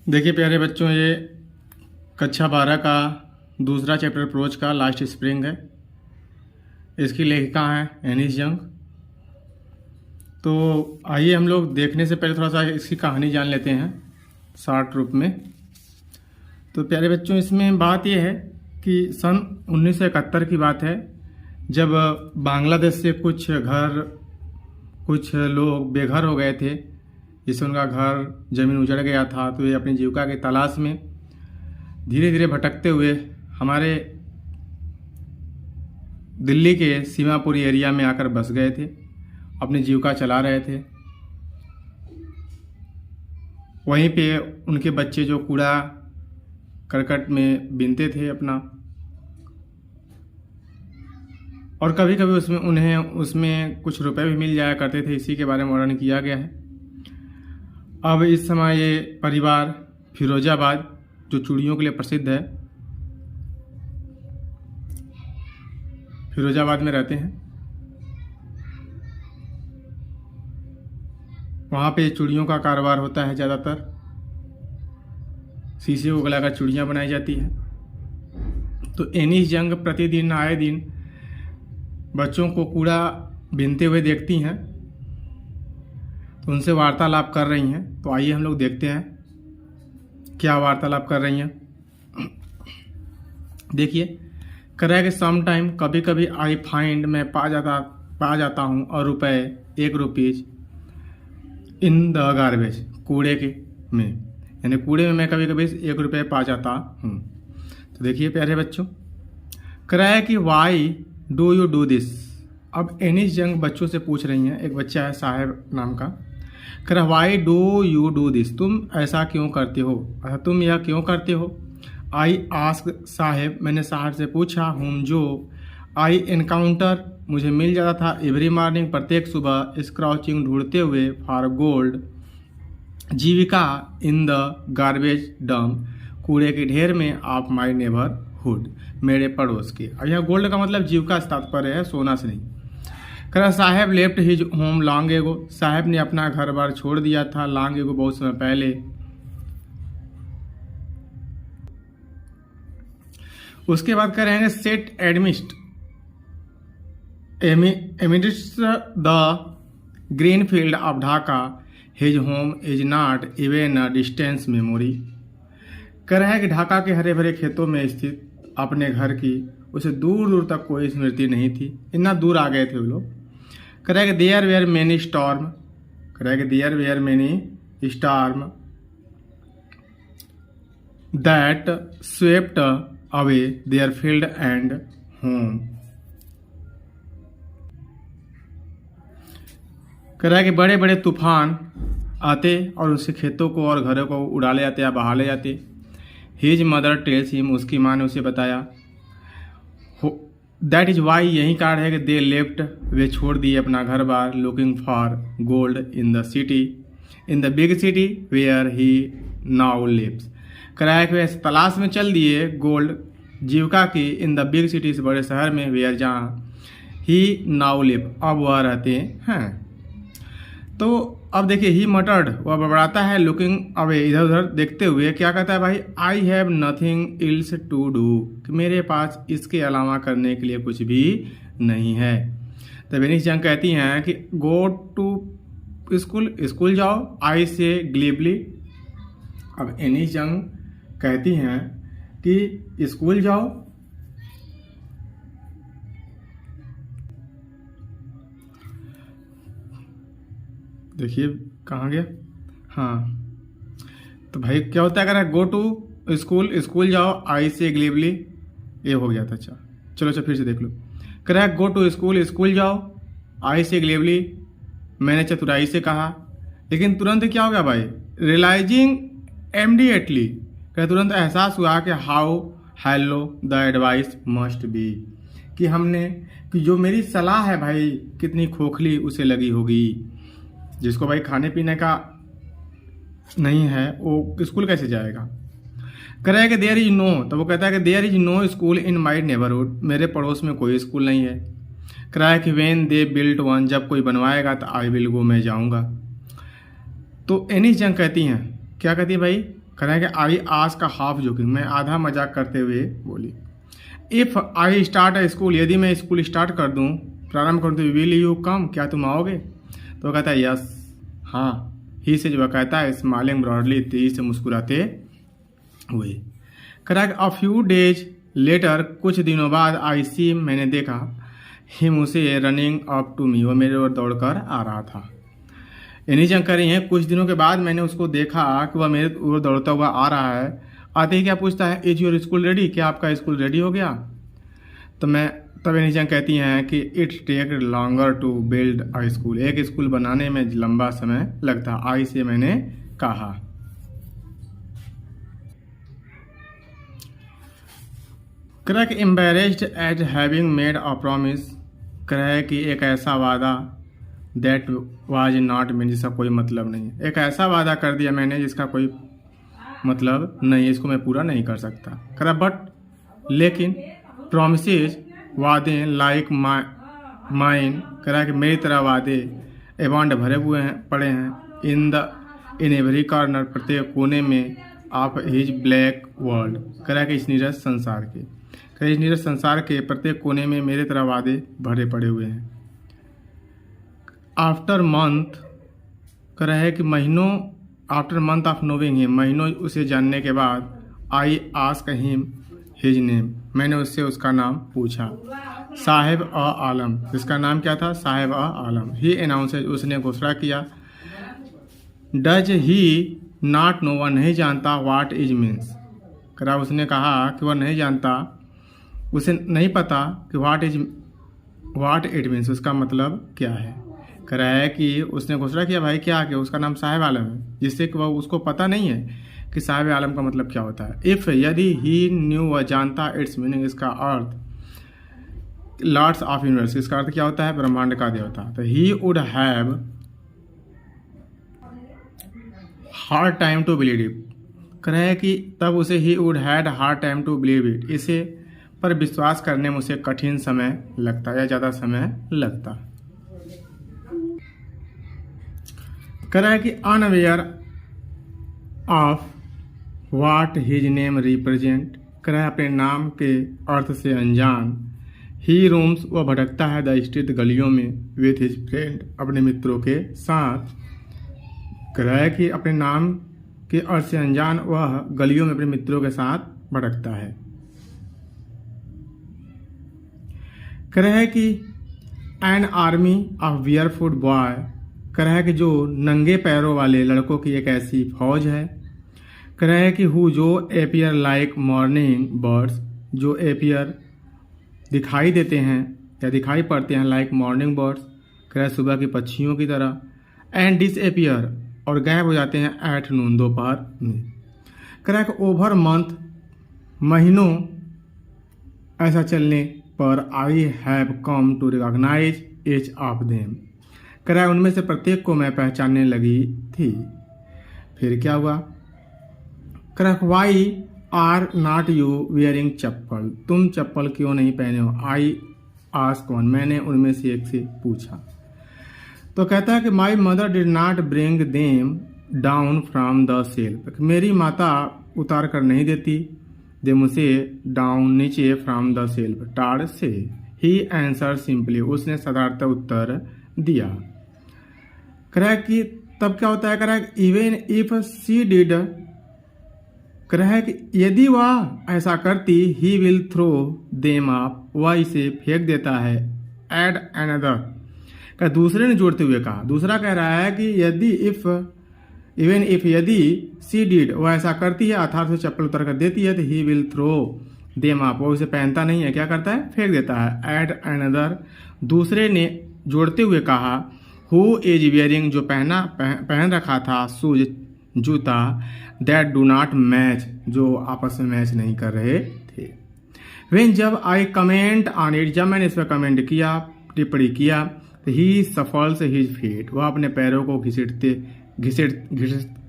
देखिए प्यारे बच्चों, ये कक्षा 12 का दूसरा चैप्टर प्रोज का लास्ट स्प्रिंग है। इसकी लेखिका हैं एनिस यंग। तो आइए हम लोग देखने से पहले थोड़ा सा इसकी कहानी जान लेते हैं शॉर्ट रूप में। तो प्यारे बच्चों, इसमें बात यह है कि सन 1971 की बात है, जब बांग्लादेश से कुछ लोग बेघर हो गए थे, जिससे उनका घर ज़मीन उजड़ गया था। तो ये अपनी जीविका की तलाश में धीरे धीरे भटकते हुए हमारे दिल्ली के सीमापुरी एरिया में आकर बस गए थे, अपनी जीविका चला रहे थे। वहीं पे उनके बच्चे जो कूड़ा करकट में बीनते थे अपना, और कभी कभी उसमें कुछ रुपए भी मिल जाया करते थे। इसी के बारे में वर्णन किया गया है। अब इस समय ये परिवार फिरोजाबाद, जो चूड़ियों के लिए प्रसिद्ध है, फिरोजाबाद में रहते हैं। वहाँ पे चूड़ियों का कारोबार होता है। ज़्यादातर शीशे को गलाकर चूड़ियाँ बनाई जाती है। तो एनिस यंग प्रतिदिन आए दिन बच्चों को कूड़ा बीनते हुए देखती हैं, तो उनसे वार्तालाप कर रही हैं। तो आइए हम लोग देखते हैं क्या वार्तालाप कर रही हैं। देखिए, कह रहा है कि सम टाइम, कभी कभी आई फाइंड, मैं पा जाता हूँ, और ₹1 इन द गार्बेज, कूड़े के में, यानी कूड़े में मैं कभी कभी ₹1 पा जाता हूँ। तो देखिए प्यारे बच्चों, कह रहा है कि why do you do this. अब एनिस यंग बच्चों से पूछ रही हैं। एक बच्चा है साहेब नाम का। कह रहा, why do you do this, तुम ऐसा क्यों करते हो, तुम यह क्यों करते हो। आई आस्क साहेब, मैंने साहब से पूछा, हुम जो, आई एनकाउंटर, मुझे मिल जाता था, एवरी मॉर्निंग, प्रत्येक सुबह, स्क्राउचिंग, ढूंढते हुए, for gold, Jeevika, in the garbage dump, कूड़े के ढेर में, ऑफ माई नेबरहुड, मेरे पड़ोस के। अब यह गोल्ड का मतलब जीविका से तात्पर्य है, सोना से नहीं। कह रहा, Saheb left his home long ago, Saheb ने अपना घर बार छोड़ दिया था, लॉन्ग एगो, बहुत समय पहले। उसके बाद कह रहे हैं, set amidst the green field of Dhaka, his home is not even a distance memory. कह रहा है कि ढाका के हरे भरे खेतों में स्थित अपने घर की उसे दूर दूर तक कोई स्मृति नहीं थी। इतना दूर आ गए थे वो लोग। कह रहा है कि देयर वेयर मेनी स्टॉर्म, कह रहा है कि there were many storm that swept away their field and home. कह रहा है कि बड़े बड़े तूफान आते और उसके खेतों को और घरों को उड़ा ले जाते या बहा ले जाते। हिज मदर टेल्स हिम, उसकी माँ ने उसे बताया, दैट इज वाई, यही कारण है कि दे लेफ्ट, वे छोड़ दिए अपना घर बार, looking for gold in the city, in the big city where he now lives. कराया कि वे तलाश में चल दिए गोल्ड, जीविका की, इन द बिग सिटी, इस बड़े शहर में, वेयर, जहाँ, ही नाउ लिव, अब वह रहते हैं। तो अब देखिए, ही मटर्ड, वह बड़बड़ाता है, लुकिंग अवे, इधर उधर देखते हुए, क्या कहता है भाई, I have nothing else to do, कि मेरे पास इसके अलावा करने के लिए कुछ भी नहीं है। तब एनिस यंग कहती हैं कि गो टू स्कूल, स्कूल जाओ, आई से ग्लीबली। अब एनिस यंग कहती हैं कि स्कूल जाओ, देखिए कहाँ गया, हाँ। तो भाई क्या होता है, अगर गो टू स्कूल, स्कूल जाओ, आई से ग्लीबली, ये हो गया था। अच्छा चलो फिर से देख लो। कह रहा है, गो टू स्कूल, स्कूल जाओ, आई से ग्लीबली, मैंने चतुराई से कहा। लेकिन तुरंत क्या हो गया भाई, रियलाइजिंग इमीडिएटली, क्या तुरंत एहसास हुआ कि how hello the advice must be, कि जो मेरी सलाह है भाई, कितनी खोखली उसे लगी होगी। जिसको भाई खाने पीने का नहीं है, वो स्कूल कैसे जाएगा। कह रहा है कि देयर इज नो, तो वो कहता है कि there is no school in my neighbourhood, मेरे पड़ोस में कोई स्कूल नहीं है। कह रहा है कि व्हेन दे बिल्ट वन, जब कोई बनवाएगा तो आई विल गो, मैं जाऊँगा। तो एनिस यंग कहती हैं, क्या कहती है भाई, कह रहा है कि आई आस्क हाफ जोकिंग, मैं आधा मजाक करते हुए बोली। If I start a school, यदि मैं स्कूल स्टार्ट कर दूँ, प्रारंभ कर दूँ, विल यू कम, क्या तुम आओगे? तो कहता है यस, हाँ। ही से जो कहता है स्माइलिंग ब्रॉडली, तेजी से मुस्कुराते हुए। कह रहा है अ फ्यू डेज लेटर, कुछ दिनों बाद, आई सी, मैंने देखा, हिम, उसे, रनिंग अप टू मी, वो मेरे ओर दौड़कर आ रहा था। इन्हीं जानकारी हैं, कुछ दिनों के बाद मैंने उसको देखा कि वह मेरे ओर दौड़ता हुआ आ रहा है। आते ही क्या पूछता है, इज योर स्कूल रेडी, क्या आपका स्कूल रेडी हो गया? तो मैं तब इन्हीं जान कहती हैं कि it take longer to build a school, एक स्कूल बनाने में लंबा समय लगता। आई से मैंने कहा। क्रैक embarrassed at having made a promise, क्रैक कि एक ऐसा वादा, दैट वाज नॉट मीन, जिसका कोई मतलब नहीं। एक ऐसा वादा कर दिया मैंने जिसका कोई मतलब नहीं, इसको मैं पूरा नहीं कर सकता। करा बट, लेकिन, प्रॉमिसेज, वादे, लाइक माइन, करा कि मेरी तरह वादे, एवांड भरे हुए हैं, पड़े हैं, इन एवरी कॉर्नर, प्रत्येक कोने में, ऑफ हिज ब्लैक वर्ल्ड, करा कि इस नीरस संसार के, करा इस नीरस संसार के प्रत्येक कोने में मेरे तरह वादे भरे पड़े हुए हैं। आफ्टर मंथ, कह रहा है कि महीनों, आफ्टर मंथ ऑफ नोविंग हिम, महीनों उसे जानने के बाद, I ask him his name, मैंने उससे उसका नाम पूछा। साहिब अ आलम, जिसका नाम क्या था? साहिब अ आलम। ही अनाउंसेज, उसने घोषणा किया। डज ही नॉट नो, वह नहीं जानता, व्हाट इज मीन्स, करा उसने कहा कि वह नहीं जानता, उसे नहीं पता कि व्हाट इट मीन्स, उसका मतलब क्या है। कह रहा है कि उसने घोषणा किया, भाई क्या, कि उसका नाम साहिब आलम है, जिससे कि वह उसको पता नहीं है कि साहिब आलम का मतलब क्या होता है। इफ़, यदि, ही न्यू, वह जानता, इट्स मीनिंग, इसका अर्थ, लॉर्ड्स ऑफ यूनिवर्स, इसका अर्थ क्या होता है? ब्रह्मांड का देवता। तो he would have hard time to believe it, कह रहा है कि तब उसे he would had hard time to believe it, इसे पर विश्वास करने में उसे कठिन समय लगता या ज़्यादा समय लगता। कह रहा है कि unaware of what his name represent, कह रहा है अपने नाम के अर्थ से अनजान। ही रूम्स, वह भटकता है, द स्ट्रीट, गलियों में, विथ हिज फ्रेंड, अपने मित्रों के साथ। कह रहा है कि अपने नाम के अर्थ से अनजान वह गलियों में अपने मित्रों के साथ भटकता है। कह रहा है कि एन आर्मी ऑफ बियरफुट बॉय, कह रहा है कि जो नंगे पैरों वाले लड़कों की एक ऐसी फौज है। कह रहा है कि हु, जो एपियर लाइक मॉर्निंग बर्ड्स, जो एपियर दिखाई देते हैं या दिखाई पड़ते हैं, लाइक मॉर्निंग बर्ड्स, कह रहा है सुबह की पक्षियों की तरह, एंड डिस एपियर, और गायब हो जाते हैं, एट नून, दोपहर में। कह रहा है कि ओवर मंथ, महीनों ऐसा चलने पर, I have come to recognise each of them, कह रहा है उनमें से प्रत्येक को मैं पहचानने लगी थी। फिर क्या हुआ? कह रहा है why are not you wearing chappal, तुम चप्पल क्यों नहीं पहने हो? आई आस्क वन, मैंने उनमें से एक से पूछा। तो कहता है कि my mother did not bring them down from the self, मेरी माता उतार कर नहीं देती देम उसे डाउन, नीचे, फ्रॉम द सेल्फ, टाड़ से। ही आंसर सिंपली, उसने साधारणतः उत्तर दिया। कह रहा है कि तब क्या होता है? कह रहा है इवन इफ सी डिड, कह रहा है कि यदि वह ऐसा करती, he will throw them up, वह इसे फेंक देता है। एड अनदर, का दूसरे ने जोड़ते हुए कहा, दूसरा कह रहा है कि यदि, इफ, इवन इफ, यदि सी डिड, वह ऐसा करती है, अर्थात उसे चप्पल उतर कर देती है, तो he will throw them up, वो उसे पहनता नहीं है, क्या करता है? फेंक देता है। एड अनदर, दूसरे ने जोड़ते हुए कहा, हु इज वियरिंग, जो पहन रखा था, शूज, जूता, दैट डू नॉट मैच, जो आपस में मैच नहीं कर रहे थे। वेन, जब, आई कमेंट ऑन इट, जब मैंने इस पर कमेंट किया, टिप्पणी किया, तो ही सफल्स हिज फीट, वह अपने पैरों को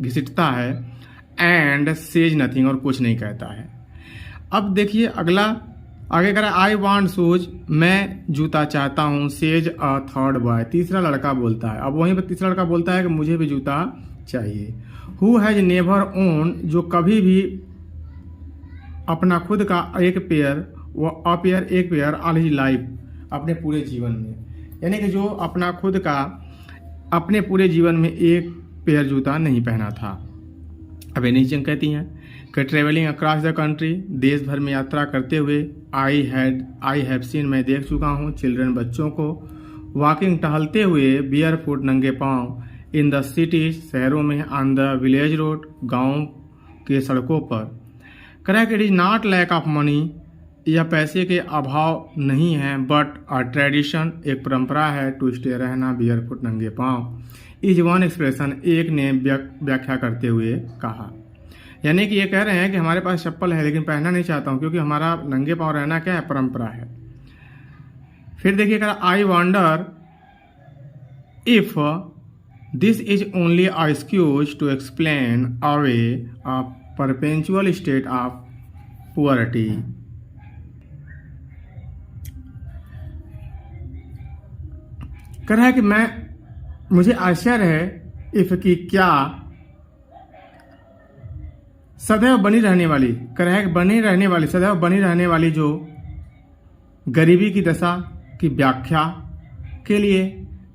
घिसटता है, एंड सेज नथिंग, और कुछ नहीं कहता है। अब देखिए अगला, आगे कह रहा है आई वॉन्ट शूज, मैं जूता चाहता हूँ, सेज अ थर्ड बॉय, तीसरा लड़का बोलता है। अब वहीं पर तीसरा लड़का बोलता है कि मुझे भी जूता चाहिए। हु हैज़ नेवर ओन, जो कभी भी अपना खुद का एक पेयर एक पेयर ऑल हिज लाइफ, अपने पूरे जीवन में, यानी कि जो अपना खुद का अपने पूरे जीवन में एक पेयर जूता नहीं पहना था। अब नीचे कहती हैं कि ट्रेवलिंग अक्रॉस द कंट्री, देश भर में यात्रा करते हुए, आई हैव सीन, मैं देख चुका हूँ, चिल्ड्रन, बच्चों को, वॉकिंग, टहलते हुए, बियर फुट, नंगे पाँव, इन द सिटीज, शहरों में, ऑन द विलेज रोड, गाँव के सड़कों पर। Correct, it is not lack of money, यह पैसे के अभाव नहीं है, बट अ ट्रेडिशन, एक परंपरा है, टू स्टे, रहना, बियर फुट, नंगे पाँव, इज वन एक्सप्रेशन, एक ने व्याख्या करते हुए कहा। यानी कि ये कह रहे हैं कि हमारे पास चप्पल है लेकिन पहनना नहीं चाहता हूँ क्योंकि हमारा नंगे पाँव रहना क्या है, परंपरा है। फिर देखिए, I wonder if this is only a excuse to explain away a perpetual state of poverty. कह रहा है कि मुझे आश्चर्य है इफ की क्या सदैव बनी रहने वाली, कह रहा है कि सदैव बनी रहने वाली जो गरीबी की दशा की व्याख्या के लिए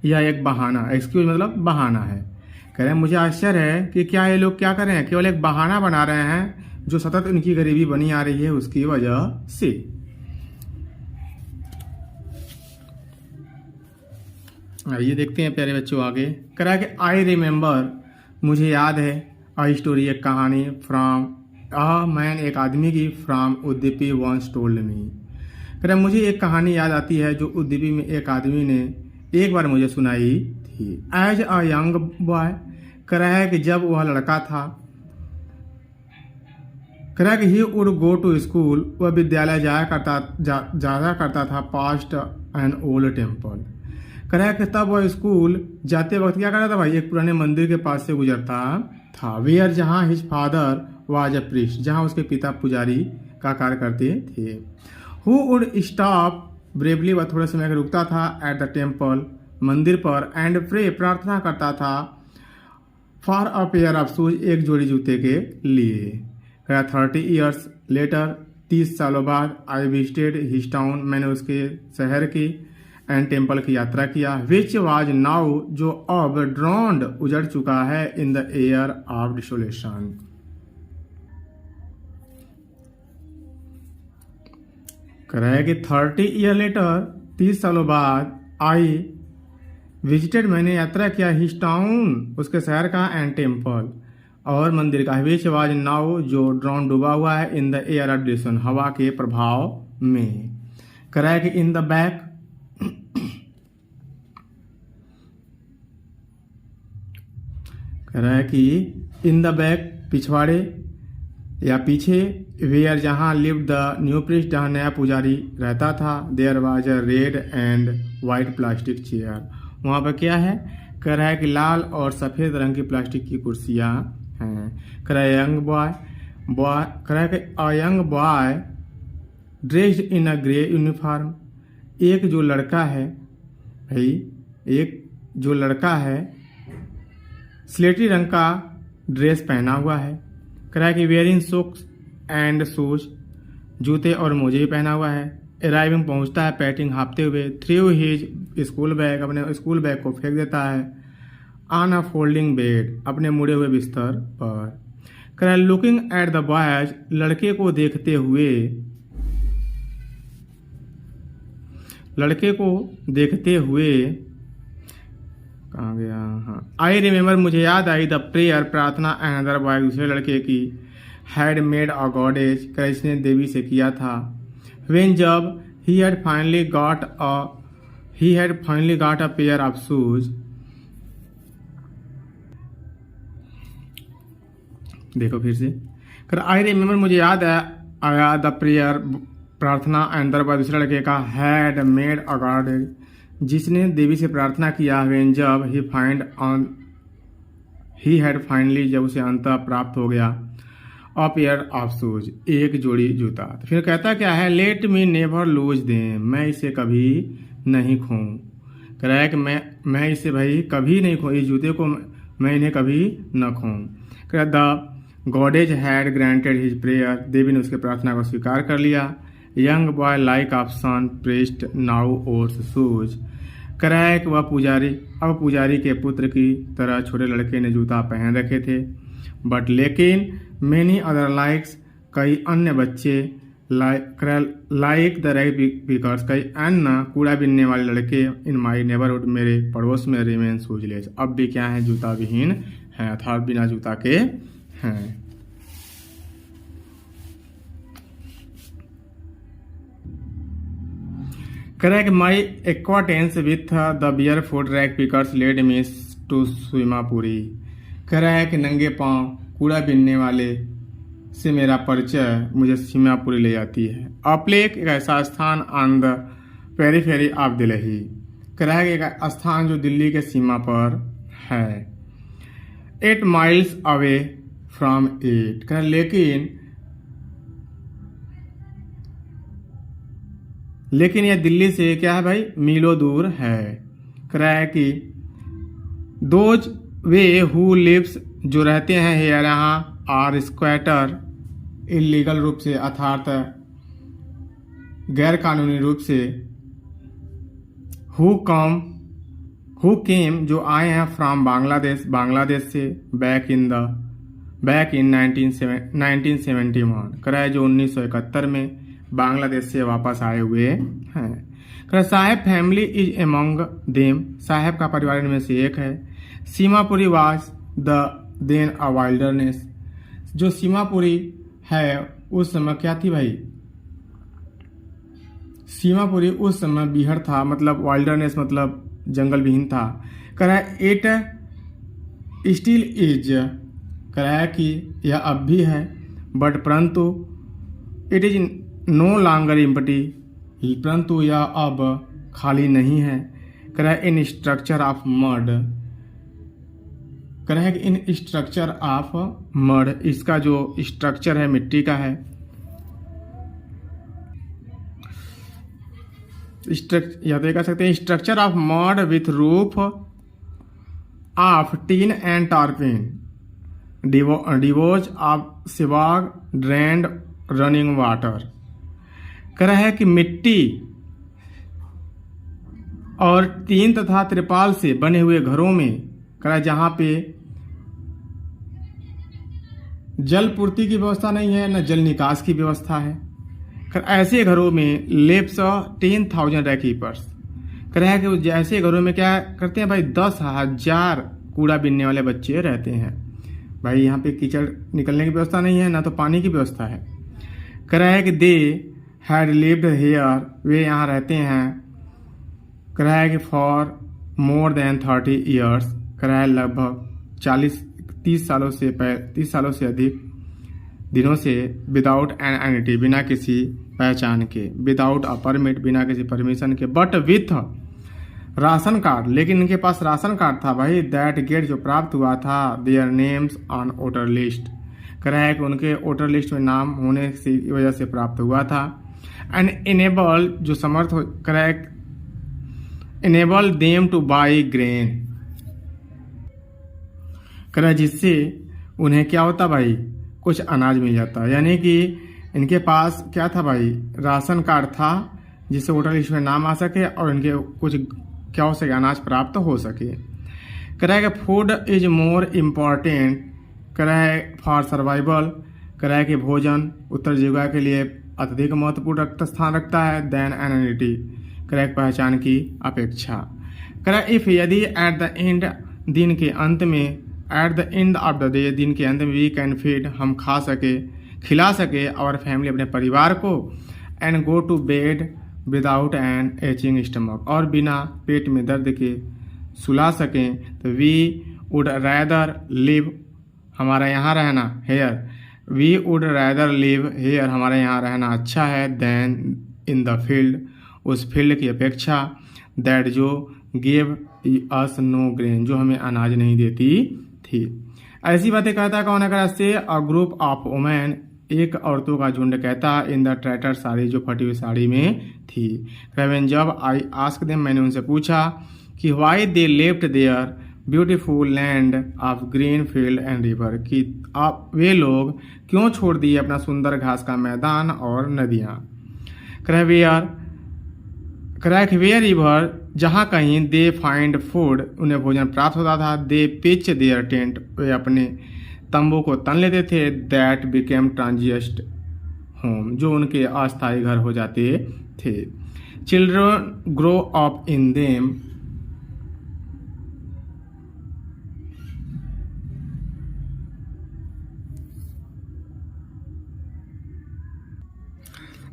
यह एक बहाना, एक्सक्यूज मतलब बहाना है। कह रहे हैं मुझे आश्चर्य है कि क्या ये लोग क्या कर रहे हैं, केवल एक बहाना बना रहे हैं जो सतत इनकी गरीबी बनी आ रही है उसकी वजह से। ये देखते हैं प्यारे बच्चों आगे। कह रहा है कि आई रिमेम्बर, मुझे याद है, अ स्टोरी, एक कहानी, फ्रॉम अ मैन, एक आदमी की, फ्रॉम उद्दीपी वंस टोल्ड मी। कह रहा है मुझे एक कहानी याद आती है जो उद्दीपी में एक आदमी ने एक बार मुझे सुनाई थी। एज अ यंग बॉय, कह रहा है कि जब वह लड़का था, कह रहा है कि he would go to school, वह विद्यालय जाया करता था, पास्ट एन ओल्ड टेम्पल। कह रहा है कि तब वह स्कूल जाते वक्त क्या करता था भाई, एक पुराने मंदिर के पास से गुजरता था। वेयर, जहाँ his father was a priest, जहाँ उसके पिता पुजारी का कार्य करते थे। हु वुड स्टॉप ब्रेवली, वह थोड़े समय रुकता था, एट द टेम्पल, मंदिर पर, एंड प्रे, प्रार्थना करता था, for a pair of shoes, एक जोड़ी जूते के लिए। कहा 30 ईयर्स लेटर, 30 सालों बाद, आई विजिटेड हिज टाउन, मैंने उसके शहर की, एंड टेम्पल की यात्रा किया, विच वाज नाउ, जो अब ड्रॉन्ड, उजड़ चुका है, इन द एयर ऑफ डिसोलेशन। कह रहा है कि 30 ईयर लेटर, 30 सालों बाद, आई विजिटेड, मैंने यात्रा किया, हिज टाउन, उसके शहर का, एंड टेम्पल, और मंदिर का, विच वाज नाउ, जो ड्रॉन, डूबा हुआ है, इन द एयर ऑफ डिसोलेशन, हवा के प्रभाव में। कह रहा है कि इन द बैक, कह रहा है कि इन द बैक, पिछवाड़े या पीछे, वेयर, जहाँ, लिव द न्यू प्रीस्ट, जहाँ नया पुजारी रहता था, there was a red and white plastic chair, वहाँ पर क्या है, कह रहा है कि लाल और सफ़ेद रंग की प्लास्टिक की कुर्सियाँ हैं। कह रहा है यंग बॉय, कह रहा है कि a young boy dressed in a grey uniform, एक जो लड़का है भाई, एक जो लड़का है स्लेटी रंग का ड्रेस पहना हुआ है। कह रहा है कि वेयरिंग सॉक्स एंड शूज, जूते और मोजे भी पहना हुआ है। अराइविंग, पहुंचता है, पैटिंग, हाँपते हुए, थ्रू हिज स्कूल बैग, अपने स्कूल बैग को फेंक देता है, ऑन अ फोल्डिंग बेड, अपने मुड़े हुए बिस्तर पर। कह रहा है लुकिंग एट द बॉयज, लड़के को देखते हुए, कहाँ गया, हाँ, आई रिमेम्बर, मुझे याद आई, द प्रेयर, प्रार्थना, अनदर बॉय, दूसरे लड़के की, had made a goddess, Krishna ने देवी से किया था, व्हेन, जब, he had finally got a pair of shoes. देखो फिर से, कर आई रिमेम्बर, मुझे याद आया, द प्रेयर, प्रार्थना, अनदर बॉय, दूसरे लड़के का, हैड मेड अ गॉडेज, जिसने देवी से प्रार्थना किया, व्हेन, जब, ही हैड फाइनली, जब उसे अंततः प्राप्त हो गया, अ पेयर ऑफ शूज, एक जोड़ी जूता। तो फिर कहता क्या है, let me never lose them, मैं इसे कभी नहीं खोऊं। कह रहा है कि मैं इसे भाई कभी नहीं खोऊं, इस जूते को मैं इन्हें कभी न खोऊं। The goddess had granted his prayer, देवी ने उसके प्रार्थना को स्वीकार कर लिया। Young boy like of son priest now wears shoes, कह रहा है कि वह पुजारी के पुत्र की तरह छोटे लड़के ने जूता पहन रखे थे। बट लेकिन मेनी अदर लाइक्स, कई अन्य बच्चे लाइक द रैग पिकर्स, कई अन्य कूड़ा बीनने वाले लड़के इन माई नेबरहुड, मेरे पड़ोस में रिमेन शूजलेस, अब भी क्या है, जूता विहीन हैं, अर्थात बिना जूता के हैं। कह रहा है कि my acquaintance with the barefoot rag pickers led me to Seemapuri, कह रहा है कि नंगे पांव कूड़ा बीनने वाले से मेरा परिचय मुझे सीमापुरी ले जाती है। अ प्लेस, एक ऐसा स्थान on the periphery of Delhi, कह रहा है कि एक स्थान जो दिल्ली के सीमा पर है। 8 miles अवे फ्रॉम इट, कह लेकिन यह दिल्ली से क्या है भाई, मीलों दूर है। कह रहा है कि दोज वे हु लिव्स, जो रहते हैं हेयर यहाँ, आर स्क्वैटर, इलीगल रूप से अर्थात गैर कानूनी रूप से, हु केम, जो आए हैं, फ्रॉम बांग्लादेश से, बैक इन 1971, कह रहा है जो 1971 में बांग्लादेश से वापस आए हुए हैं। Saheb family is among them, Saheb का परिवार इनमें से एक है। Seemapuri was the then a wilderness, जो सीमापुरी है उस समय क्या थी भाई, सीमापुरी उस समय बिहार था, मतलब वाइल्डरनेस मतलब जंगल विहीन था। कह रहा है इट स्टिल इज, कह रहा है कि यह अब भी है, बट परंतु it is no longer empty, परंतु यह अब खाली नहीं है। कह रहा है इन स्ट्रक्चर ऑफ मड, कह रहा है कि इन स्ट्रक्चर ऑफ मड, इसका जो स्ट्रक्चर है मिट्टी का है। या तो कह सकते हैं structure of mud with roof of tin and tarpaulin, devoid of sewage drainage running water. कह रहा है कि मिट्टी और टीन तथा त्रिपाल से बने हुए घरों में, कह रहा है जहां पे जल पूर्ति की व्यवस्था नहीं है न जल निकास की व्यवस्था है, ऐसे घरों में लिव्स 10,000 रैगकीपर्स। कह रहा है कि ऐसे घरों में क्या करते हैं भाई, 10,000 कूड़ा बीनने वाले बच्चे रहते हैं। भाई यहाँ पे कीचड़ निकलने की व्यवस्था नहीं है, ना तो पानी की व्यवस्था है। कह रहा है कि दे हैड लिव्ड हेयर, वे यहाँ रहते हैं। कह रहा है कि फॉर मोर देन 30 ईयर्स, कह रहा है लगभग 30 सालों से अधिक दिनों से, विदाउट एन एनिटी, बिना किसी पहचान के, विदाउट अ परमिट, बिना किसी परमिशन के, बट विथ राशन कार्ड, लेकिन इनके पास राशन कार्ड था भाई, दैट गेट, जो प्राप्त हुआ था, their names on voter list, कह रहा है कि उनके वोटर लिस्ट में नाम होने की वजह से प्राप्त हुआ था। एंड इनेबल, जो समर्थ कह रहा है, enable them two by grain, कह रहा है जिससे उन्हें क्या होता भाई, कुछ अनाज मिल जाता। यानी कि इनके पास क्या था भाई, राशन कार्ड था जिससे वोटर लिस्ट में नाम आ सके और इनके कुछ क्या हो सके, अनाज प्राप्त हो सके। कह रहा है कि फूड इज मोर इम्पॉर्टेंट, कह रहा है फॉर सर्वाइवल, कह रहा है कि भोजन उत्तर जीविका के लिए अत्यधिक महत्वपूर्ण स्थान रखता है, देन एनिटी, कह रहा है पहचान की अपेक्षा। कह रहा है इफ, यदि एट द एंड, दिन के अंत में, at the end of the day, दिन के अंत में, वी कैन फीड, हम खिला सके और फैमिली, अपने परिवार को, and go to bed without an aching stomach, और बिना पेट में दर्द के सुला सकें, तो वी वुड रैदर लिव, हमारा यहाँ रहना, here, we would rather live here, हमारे यहाँ रहना अच्छा है, देन इन द फील्ड, उस फील्ड की अपेक्षा, दैट जो गिव अस नो ग्रेन, जो हमें अनाज नहीं देती थी। ऐसी बातें कहता कौन है, से अ ग्रुप ऑफ वुमेन, एक औरतों का झुंड कहता, इन द ट्रैटर साड़ी, जो फटी हुई साड़ी में थी। जब आई आस्क देम, मैंने उनसे पूछा कि why they left their beautiful land of green field and river, कि आप वे लोग क्यों छोड़ दिए अपना सुंदर घास का मैदान और नदियाँ। क्रैकवेयर रिवर, जहाँ कहीं दे फाइंड फूड, उन्हें भोजन प्राप्त होता था। दे पिच देयर टेंट, वे अपने तंबू को तन लेते थे। दैट बिकेम ट्रांजिएंट होम, जो उनके अस्थायी घर हो जाते थे। Children grow up in them,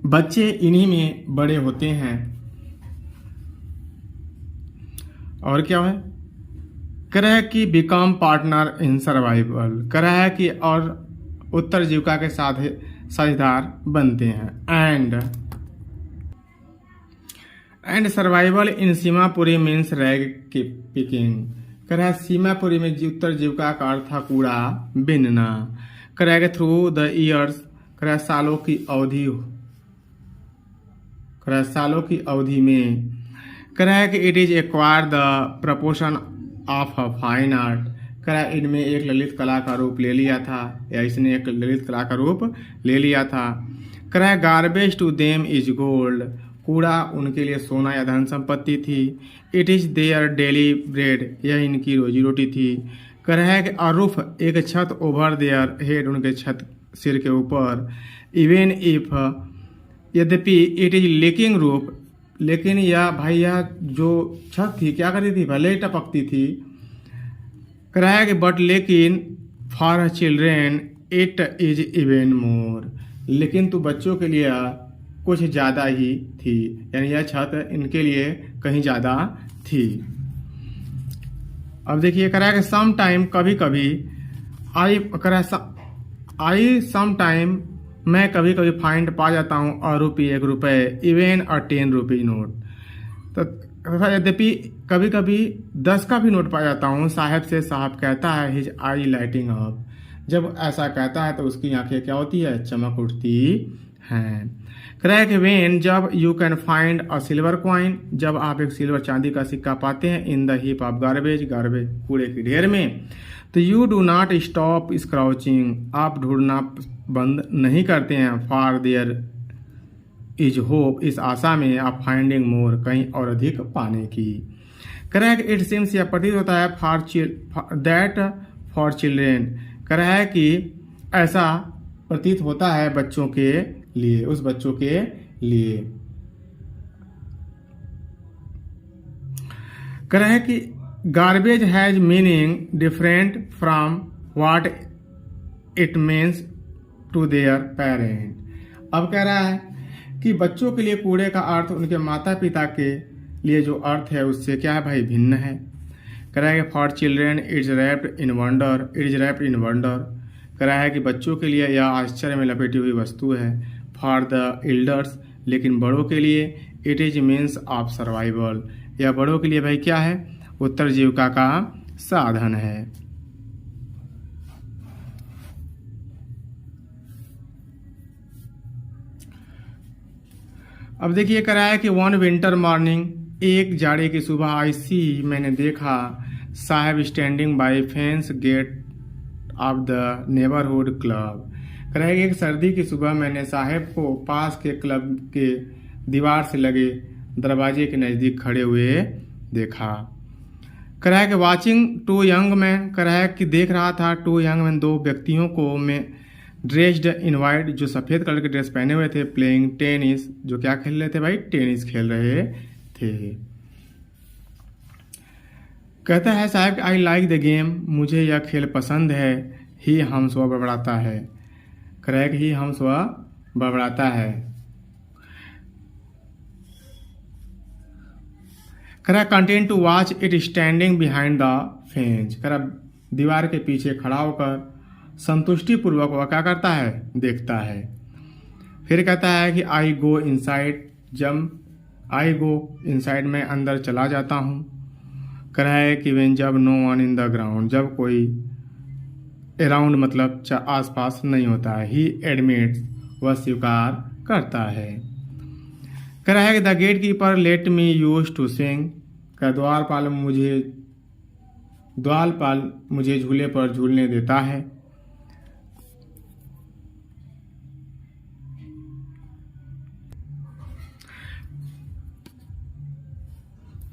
बच्चे इन्हीं में बड़े होते हैं। और क्या है, करह की बिकम पार्टनर इन सर्वाइवल, करह की और उत्तर जीविका के साझेदार बनते हैं। And survival in Seemapuri means rag की पिकिंग, करह सीमापुरी में उत्तर जीविका का अर्थ था कूड़ा बिनना। करह थ्रू द ईयर्स, करह सालों की अवधि में। करह it is acquire the proportion of a fine art, करह इनमें एक ललित कला का रूप ले लिया था, या इसने एक ललित कला का रूप ले लिया था। करह garbage to them is gold, कूड़ा उनके लिए सोना या धन संपत्ति थी। It is their daily bread, यह इनकी रोजी रोटी थी। करह अरूफ, एक छत ओवर देयर हेड, उनके छत सिर के ऊपर। इवन इफ, यद्यपि इट इज लीकिंग रूफ, लेकिन यह जो छत थी क्या करती थी, भले ही टपकती थी। करह बट लेकिन for children it is even more, लेकिन तो बच्चों के लिए कुछ ज़्यादा ही थी, यानी यह छत इनके लिए कहीं ज़्यादा थी। अब देखिए करह सम टाइम, कभी कभी, आई सम टाइम, मैं कभी कभी फाइंड पा जाता हूँ और रुपये, 1 रुपये, इवन अ 10 रुपी नोट, तथा यद्यपि कभी कभी 10 का भी नोट पा जाता हूँ। साहब से साहब कहता है हिज आई लाइटिंग अप, जब ऐसा कहता है तो उसकी आंखें क्या होती है, चमक उठती हैं। क्रैक वेन, जब you can find a silver coin, जब आप एक सिल्वर चांदी का सिक्का पाते हैं। In the heap of garbage, कूड़े की ढेर में। तो यू डू नॉट स्टॉप स्क्राउचिंग, आप ढूंढना बंद नहीं करते हैं। फॉर देयर इज होप, इस आशा में आप फाइंडिंग मोर, कहीं और अधिक पाने की। करेक्ट इट सिम्स, यह प्रतीत होता है, फॉर चिल्ड्रेन, करें कि ऐसा प्रतीत होता है बच्चों के लिए, उस बच्चों के लिए। करें कि garbage has meaning different from what it means to their parent. अब कह रहा है कि बच्चों के लिए कूड़े का अर्थ उनके माता पिता के लिए जो अर्थ है उससे क्या है भाई, भिन्न है। कह रहा है कि for children it's wrapped in wonder, कह रहा है कि बच्चों के लिए यह आश्चर्य में लपेटी हुई वस्तु है। फॉर द एल्डर्स, लेकिन बड़ों के लिए it is means of survival, यह बड़ों के लिए भाई क्या है, उत्तर जीविका का साधन है। अब देखिए कह रहा है कि वन विंटर मॉर्निंग, एक जाड़े की सुबह, आई सी, मैंने देखा, Saheb standing by fence gate of the neighbourhood club. कह रहा है कि एक सर्दी की सुबह मैंने साहब को पास के क्लब के दीवार से लगे दरवाजे के नज़दीक खड़े हुए देखा। कह रहा है कि वॉचिंग टू यंग मैन, कह रहा है कि देख रहा था टू यंग मैन, 2 व्यक्तियों को, मैं ड्रेस्ड इन वाइट, जो सफ़ेद कलर के ड्रेस पहने हुए थे, प्लेइंग टेनिस, जो क्या खेल रहे थे भाई, टेनिस खेल रहे थे। कहता है साहब आई लाइक द गेम, मुझे यह खेल पसंद है। ही हम स्व बड़बड़ाता है, क्रैक ही हम स्व बड़बड़ाता है। करा continue to watch it standing behind the fence, करा दीवार के पीछे खड़ा होकर संतुष्टि पूर्वक वह क्या करता है, देखता है। फिर कहता है कि आई गो इनसाइड, मैं अंदर चला जाता हूँ। कह रहा है कि वेन, जब no one in the ground, जब कोई अराउंड मतलब आसपास नहीं होता है। ही एडमिट्स, वह स्वीकार करता है। कह रहा है कि the gatekeeper let me use to sing, का द्वारपाल मुझे द्वारपाल मुझे झूले पर झूलने देता है।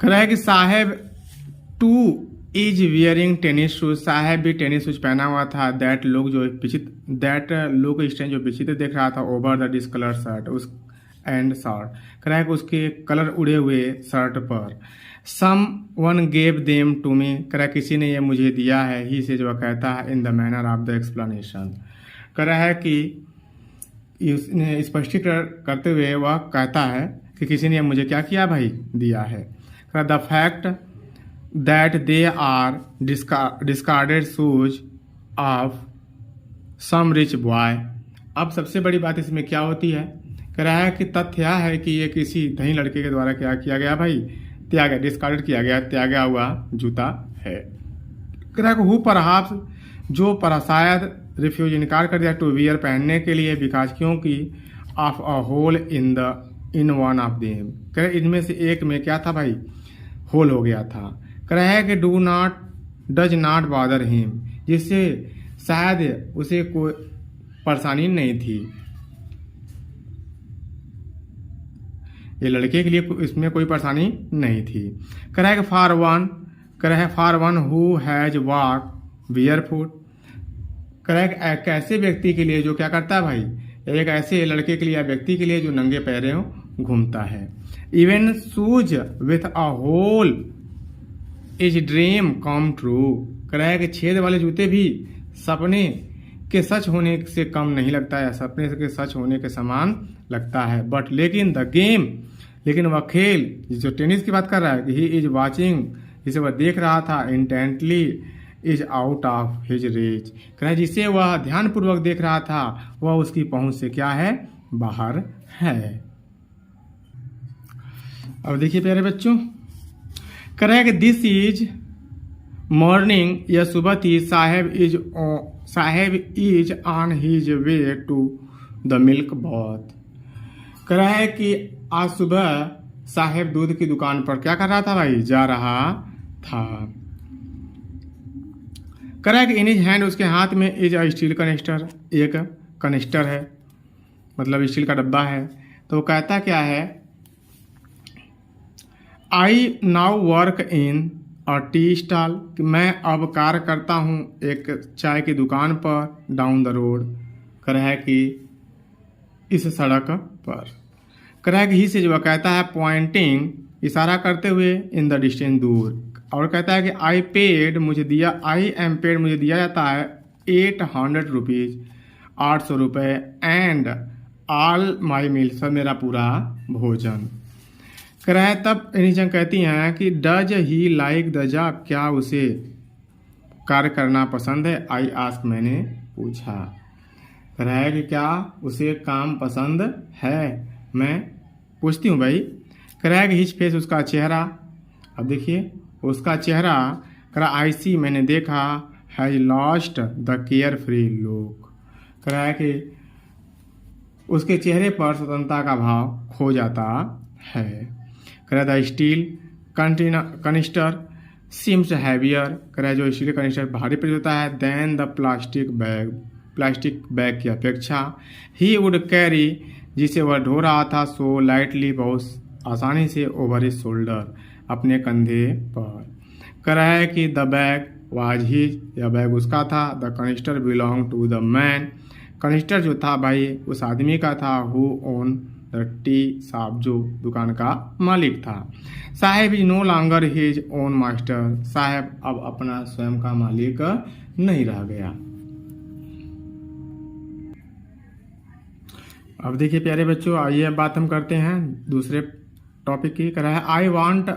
कह रहा है कि Saheb too is wearing tennis shoes, Saheb भी टेनिस शूज पहना हुआ था। दैट लुक स्टैंड जो विचित्र देख रहा था ओवर द डिस्कलर शर्ट उस एंड शर्ट, कह रहा है कि उसके कलर उड़े हुए शर्ट पर। Someone gave them to me, कह रहा है किसी ने ये मुझे दिया है। ही से जो कहता है in the manner of the explanation, कह रहा है कि स्पष्टीकरण करते हुए वह कहता है कि किसी ने मुझे क्या किया भाई, दिया है। The fact that they are discarded shoes of some rich boy. अब सबसे बड़ी बात इसमें क्या होती है, कह रहा है कि तथ्य यह है कि ये किसी धनी लड़के के द्वारा क्या किया गया भाई, त्यागा, डिस्कार्डेड किया गया, त्यागा हुआ जूता है। कह रहा है हु परहैप्स, जो पर शायद रिफ्यूज इनकार कर दिया टू वियर पहनने के लिए, बिकॉज क्योंकि of a hole in one of them, कह रहे इनमें से एक में क्या था भाई, होल हो गया था। कह रहा है कि डज नॉट बॉदर हिम, जिससे शायद उसे कोई परेशानी नहीं थी। ये लड़के के लिए इसमें कोई परेशानी नहीं थी। कह रहा है कि for one who has walk barefoot, कह रहा है कि एक ऐसे व्यक्ति के लिए जो क्या करता है भाई, एक ऐसे लड़के के लिए या व्यक्ति के लिए जो नंगे पैरों घूमता है। Even shoes with a hole is dream come true, कह रहा है कि छेद वाले जूते भी सपने के सच होने से कम नहीं लगता है, सपने के सच होने के समान लगता है। बट लेकिन द गेम, लेकिन वह खेल जो टेनिस की बात कर रहा है कि ही इज वॉचिंग, जिसे वह देख रहा था, intently is out of his reach, कह रहा है जिसे वह ध्यानपूर्वक देख रहा था वह उसकी पहुंच से क्या है, बाहर है। अब देखिए प्यारे बच्चों, कह रहा है कि दिस इज मॉर्निंग, यह सुबह थी। Saheb is on his way to the milk booth, कह रहा है कि आज सुबह साहेब दूध की दुकान पर क्या कर रहा था भाई, जा रहा था। कह रहा है कि इन हिज हैंड, उसके हाथ में इज अ स्टील कनिस्टर, एक कनिस्टर है, मतलब स्टील का डब्बा है। तो वो कहता क्या है, I now work in a tea stall, कि मैं अब कार्य करता हूँ एक चाय की दुकान पर, डाउन द रोड, कह रहा है कि इस सड़क पर। कह रहा है कि ही से जो कहता है पॉइंटिंग, इशारा करते हुए, इन द डिस्टेंस दूर। और कहता है कि आई एम पेड मुझे दिया जाता है 800 रुपीज़, 800 रुपये, एंड ऑल माई मील, सब मेरा पूरा भोजन। कह रहा है तब एनीचंग कहती हैं कि does he like the job, क्या उसे कार्य करना पसंद है। आई आस्क, मैंने पूछा। कह रहा है कि क्या उसे काम पसंद है, मैं पूछती हूँ भाई। कह रहा है कि हिज फेस, उसका चेहरा। अब देखिए उसका चेहरा, कह रहा आई सी, मैंने देखा, has lost the care free look, कह रहा है कि उसके चेहरे पर स्वतंत्रता का भाव खो जाता है। कह रहा है the steel canister seems heavier, कह रहा है जो स्टील कनिस्टर भारी प्रतीत होता है, देन द प्लास्टिक बैग की अपेक्षा। ही वुड कैरी, जिसे वह ढो रहा था, सो लाइटली, बहुत आसानी से, ओवर हिज शोल्डर, अपने कंधे पर। कह रहा है कि द बैग वाज हिज, यह बैग उसका था। The canister belong to the man, canister जो था भाई उस आदमी का था, who own the tea shop, जो दुकान का मालिक था। Saheb is no longer his own master, Saheb अब अपना स्वयं का मालिक नहीं रह गया। अब देखिए प्यारे बच्चों, आइए बात हम करते हैं दूसरे टॉपिक की। कह रहा है I want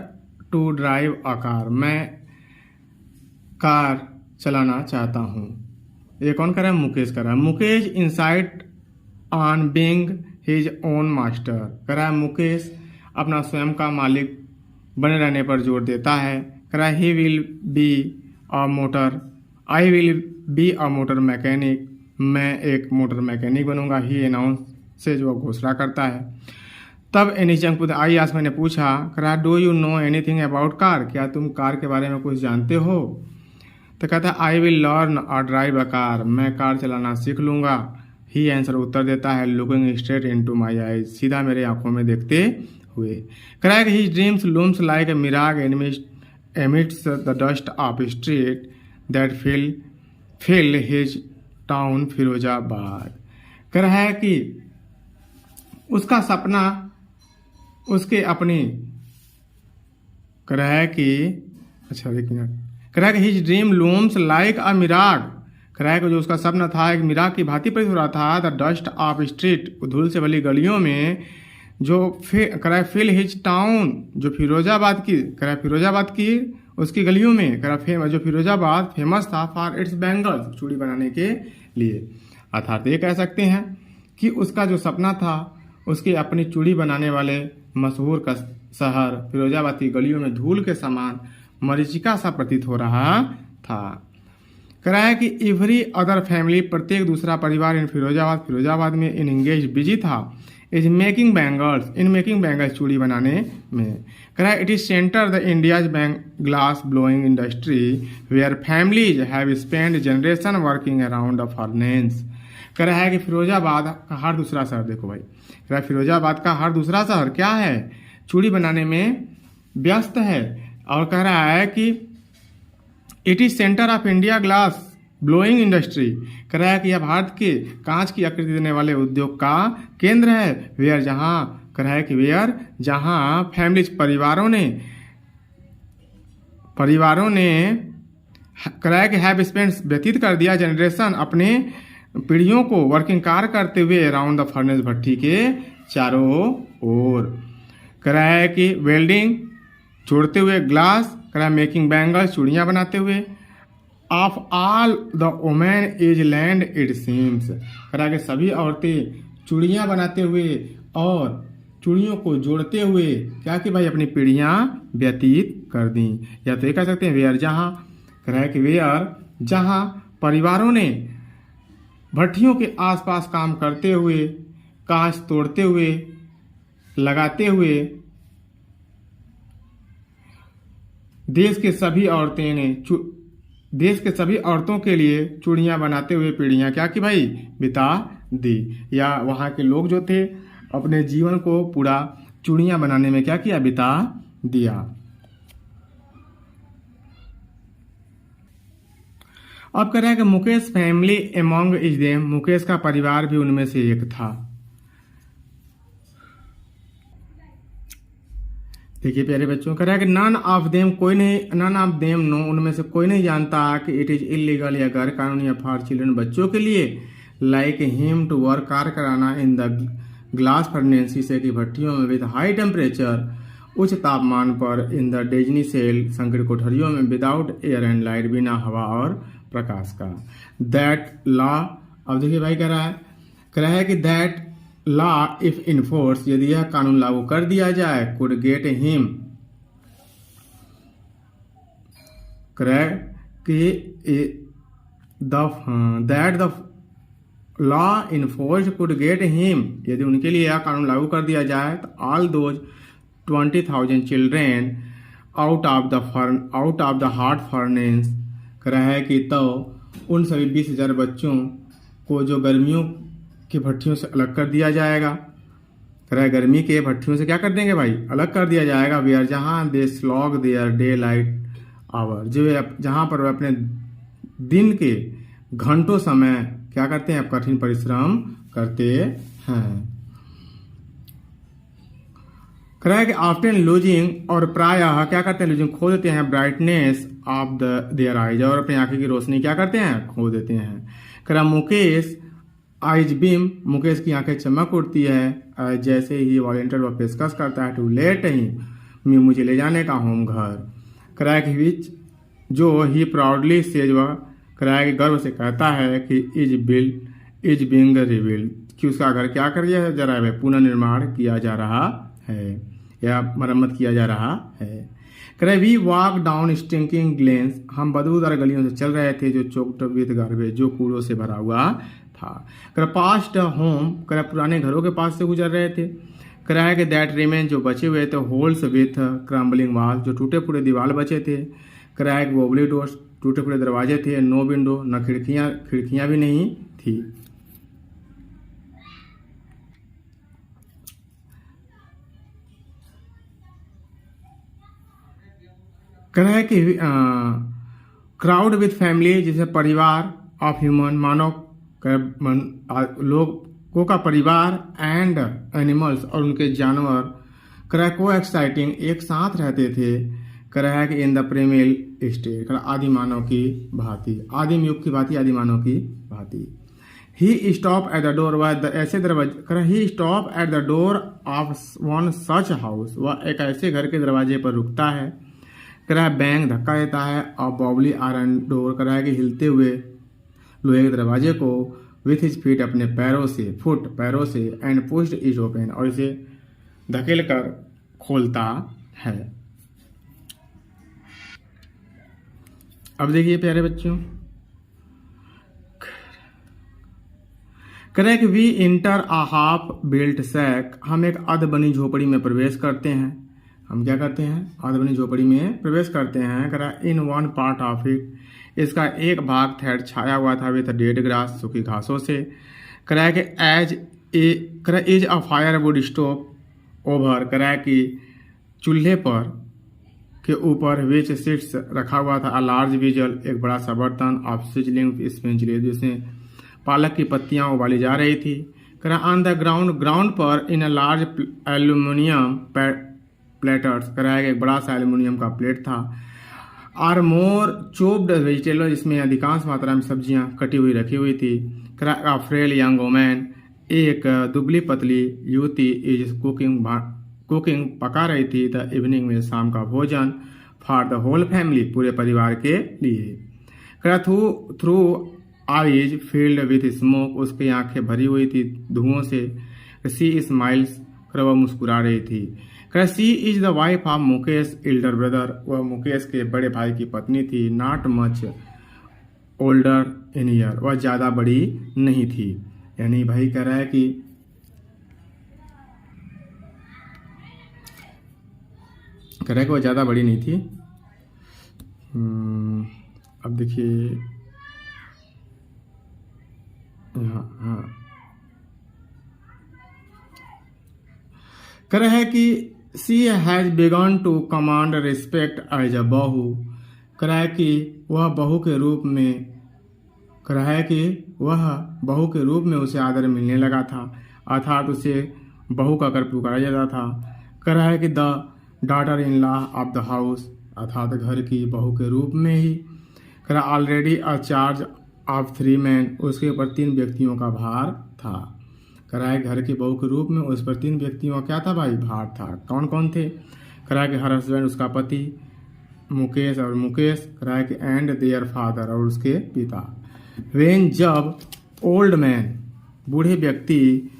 to drive a car, मैं कार चलाना चाहता हूँ। ये कौन कर रहा है, मुकेश कर रहा है। Mukesh insight on being his own master, कह रहा है मुकेश अपना स्वयं का मालिक बने रहने पर जोर देता है। कह रहा है he will be a motor, I will be a motor mechanic, मैं एक मोटर मैकेनिक बनूंगा। ही अनाउंस से जो घोषणा करता है। तब एनीचंग आई आस, मैंने पूछा। कह रहा do you know anything about car, क्या तुम कार के बारे में कुछ जानते हो। तो कहता है आई विल लर्न और ड्राइव अ कार, मैं कार चलाना सीख लूँगा। ही आंसर उत्तर देता है looking straight into my eyes, सीधा मेरे आंखों में देखते हुए। कह है कि his dreams looms like a mirage amidst the dust of street that fill his town Firozabad. कह रहा है कि उसका सपना उसके अपनी कह रहा है कि अच्छा एक मिनट, कह रहा है कि his dream looms like a mirage, कह रहा है कि जो उसका सपना था एक मिराग की भांति प्रतीत हो रहा था। द डस्ट ऑफ स्ट्रीट, धूल से भली गलियों में, जो कह रहा है फिल हिज टाउन, जो फिरोजाबाद की, कह रहा है फिरोजाबाद की उसकी गलियों में, कह रहा जो फिरोजाबाद फेमस था फॉर इट्स बैंगल्स, चूड़ी बनाने के लिए। अर्थात ये कह सकते हैं कि उसका जो सपना था उसकी अपनी चूड़ी बनाने वाले मशहूर का शहर फिरोजाबाद की गलियों में धूल के समान मरीचिका सा प्रतीत हो रहा था। कह रहा है कि एवरी अदर फैमिली, प्रत्येक दूसरा परिवार इन फिरोजाबाद में इन एंगेज बिजी था is making bangles, in making bangles, चूड़ी बनाने में। कह रहा है it is centre the India's glass blowing industry where families have spend generation working around the furnace. कह रहा है कि फिरोजाबाद का हर दूसरा शहर, देखो भाई, कह रहा है फिरोजाबाद का हर दूसरा शहर क्या है, चूड़ी बनाने में व्यस्त है। और कह रहा है कि it is centre of India glass blowing industry, कह रहा है कि यह भारत के कांच की आकृति देने वाले उद्योग का केंद्र है। वेयर, जहां, कह रहा है कि वेयर, जहां फैमिलीज, परिवारों ने कह रहा है कि हैव स्पेंड, व्यतीत कर दिया, जनरेशन, अपने पीढ़ियों को वर्किंग कार्य करते हुए अराउंड द फर्नेस, भट्टी के चारों ओर। कह रहा है कि वेल्डिंग, जोड़ते हुए, ग्लास, कह रहा है मेकिंग बैंगल्स, चूड़ियाँ बनाते हुए। Of all the women is land it seems, कह रहा है कि सभी औरतें चूड़ियाँ बनाते हुए और चूड़ियों को जोड़ते हुए क्या कि भाई अपनी पीढ़ियाँ व्यतीत कर दी। या तो ये कह सकते हैं वेयर, जहाँ, कह रहा है कि वेयर, जहाँ परिवारों ने भट्टियों के आसपास काम करते हुए, कांच तोड़ते हुए, लगाते हुए, देश के सभी औरतों के लिए चूड़ियाँ बनाते हुए पीढ़ियाँ क्या कि भाई बिता दी। या वहाँ के लोग जो थे अपने जीवन को पूरा चूड़ियाँ बनाने में क्या किया, बिता दिया। अब कह रहा है कि Mukesh family among is them, Mukesh का परिवार भी उनमें से एक था। देखिए प्यारे बच्चों, कह रहा है कि नन ऑफ देम, कोई नहीं, नन ऑफ देम नो, उनमें से कोई नहीं जानता कि इट इज इलीगल, या गैर कानूनी है फॉर चिल्ड्रन, बच्चों के लिए, लाइक हिम टू वर्क, कार्य कराना, इन द ग्लास फर्नेस, शीशे की भट्टियों में, विद हाई टेम्परेचर, उच्च तापमान पर, इन द डेजनी सेल, संकीर्ण कोठरियों में, विदाउट एयर एंड लाइट, बिना हवा और प्रकाश का। दैट लॉ, अब देखिए भाई कह रहा है कि दैट लॉ इफ इनफोर्स, यदि यह कानून लागू कर दिया जाए, could get him, that the law enforce could get him, यदि उनके लिए यह कानून लागू कर दिया जाए तो all those 20,000 children out of the hot furnace, कह रहा है कि तो उन सभी 20,000 बच्चों को जो गर्मियों की भट्टियों से अलग कर दिया जाएगा। कह रहा है गर्मी के भट्टियों से क्या कर देंगे भाई, अलग कर दिया जाएगा। वेयर, जहाँ they slog their daylight hours, जो जहाँ पर वे अपने दिन के घंटों समय क्या करते हैं, कठिन परिश्रम करते हैं। कह रहा है कि ऑफ्टन लूजिंग, और प्रायः क्या करते हैं, लूजिंग, खो देते हैं, ब्राइटनेस ऑफ देयर आइज, और अपनी आंखें की रोशनी क्या करते हैं, खो देते हैं। कह रहा मुकेश आइज बीम, मुकेश की आंखें चमक उठती है जैसे ही वॉलेंटियर वह पेशकश करता है टू लेट ही, मुझे ले जाने का होम घर। कह रहा है कि विच, जो ही प्राउडली सेज, वह कह रहा है कि गर्व से कहता है कि इज बिंग रिबिल्ड, कि उसका घर क्या कर दिया जा रहा है, पुनर्निर्माण किया जा रहा है या मरम्मत किया जा रहा है। कह रहे we walk down stinking lanes, हम बदबूदार गलियों से चल रहे थे जो चोक्ड विद गार्बेज, जो कूड़ों से भरा हुआ था। कह रहा पास्ट होम, कह रहा पुराने घरों के पास से गुजर रहे थे। कह रहा है कि दैट रिमेन, जो बचे हुए थे, होल्स विथ क्रम्बलिंग वॉल, जो टूटे फूटे दीवार बचे थे। कह रहा है कि वोबली डोर्स, टूटे फूटे दरवाजे थे, नो विंडो, न खिड़कियां भी नहीं थी। कह रहा है कि क्राउड विथ फैमिली, जैसे परिवार ऑफ ह्यूमन, मानव लोगों का परिवार, एंड एनिमल्स और उनके जानवर, कह रहा है को एक्साइटिंग एक साथ रहते थे। कह रहा है कि इन द प्रेमिल स्टेट, आदि मानव की भांति, आदिम युग की भांति, आदि मानव की भांति। He stop at the door, वह ऐसे दरवाजे, कह रहा he stop at the door of one such house, वह एक ऐसे घर के दरवाजे पर रुकता है। कह रहा है बैंग धक्का देता है, और बॉबली आयरन डोर, कह रहा है कि हिलते हुए लोहे के दरवाजे को विथ हिज फीट, अपने पैरों से, एंड पुश्ड इट ओपन, और इसे धकेल कर खोलता है। अब देखिए प्यारे बच्चों, कह रहे कि we enter a half built shack, हम एक अध बनी झोपड़ी में प्रवेश करते हैं। हम क्या करते हैं? अध बनी झोपड़ी में प्रवेश करते हैं। कह रहा in one part of it, इसका एक भाग थैड छाया हुआ था विथ डेड ग्रास, सूखी घासों से। कह रहा है कि as a firewood stove over, कह रहा है कि चूल्हे पर के ऊपर विच सीट्स रखा हुआ था अ लार्ज विजल, एक बड़ा सा बर्तन ऑफ सिजलिंग स्पेंचली, जिसमें पालक की पत्तियां उबाली जा रही थी। कह रहा ऑन द ग्राउंड पर इन अ लार्ज एल्यूमिनियम प्लेटर्स, कह रहा है कि एक बड़ा सा एल्यूमिनियम का प्लेट था। आर मोर चोप्ड वेजिटेबल, इसमें अधिकांश मात्रा में सब्जियां कटी हुई रखी हुई थी। कह रहा फ्रेल यंग वोमैन, एक दुबली पतली युवती इज कुकिंग पका रही थी द इवनिंग में, शाम का भोजन, फॉर द होल फैमिली, पूरे परिवार के लिए। कह रहा through eyes field with smoke, उसकी आंखें भरी हुई थी धुओं से। सी स्माइल्स, कर वह मुस्कुरा रही थी। कह she is the wife of Mukesh elder brother, वह मुकेश के बड़े भाई की पत्नी थी। Not much older in year, वह ज्यादा बड़ी नहीं थी। यानी भाई कह रहा है कि वह ज्यादा बड़ी नहीं थी। अब देखिए हाँ कह रहा है कि she has begun to command respect as a bahu, कह रहा है कि वह बहू के रूप में, कह रहा है कि वह बहू के रूप में उसे आदर मिलने लगा था, अर्थात उसे बहू का कर पुकारा जाता था। कह रहा है कि the daughter in law of the house, अर्थात घर की बहू के रूप में ही। कह रहा already a charge of 3 man, उसके ऊपर 3 व्यक्तियों का भार था। कह रहा है घर की बहू के रूप में उस पर 3 व्यक्तियों का क्या था भाई? भार था। कौन कौन थे? कह रहा है कि हर हस्बैंड, उसका पति मुकेश, कह रहा है कि एंड देयर फादर, और उसके पिता। वेन, जब ओल्ड मैन, बूढ़े व्यक्ति,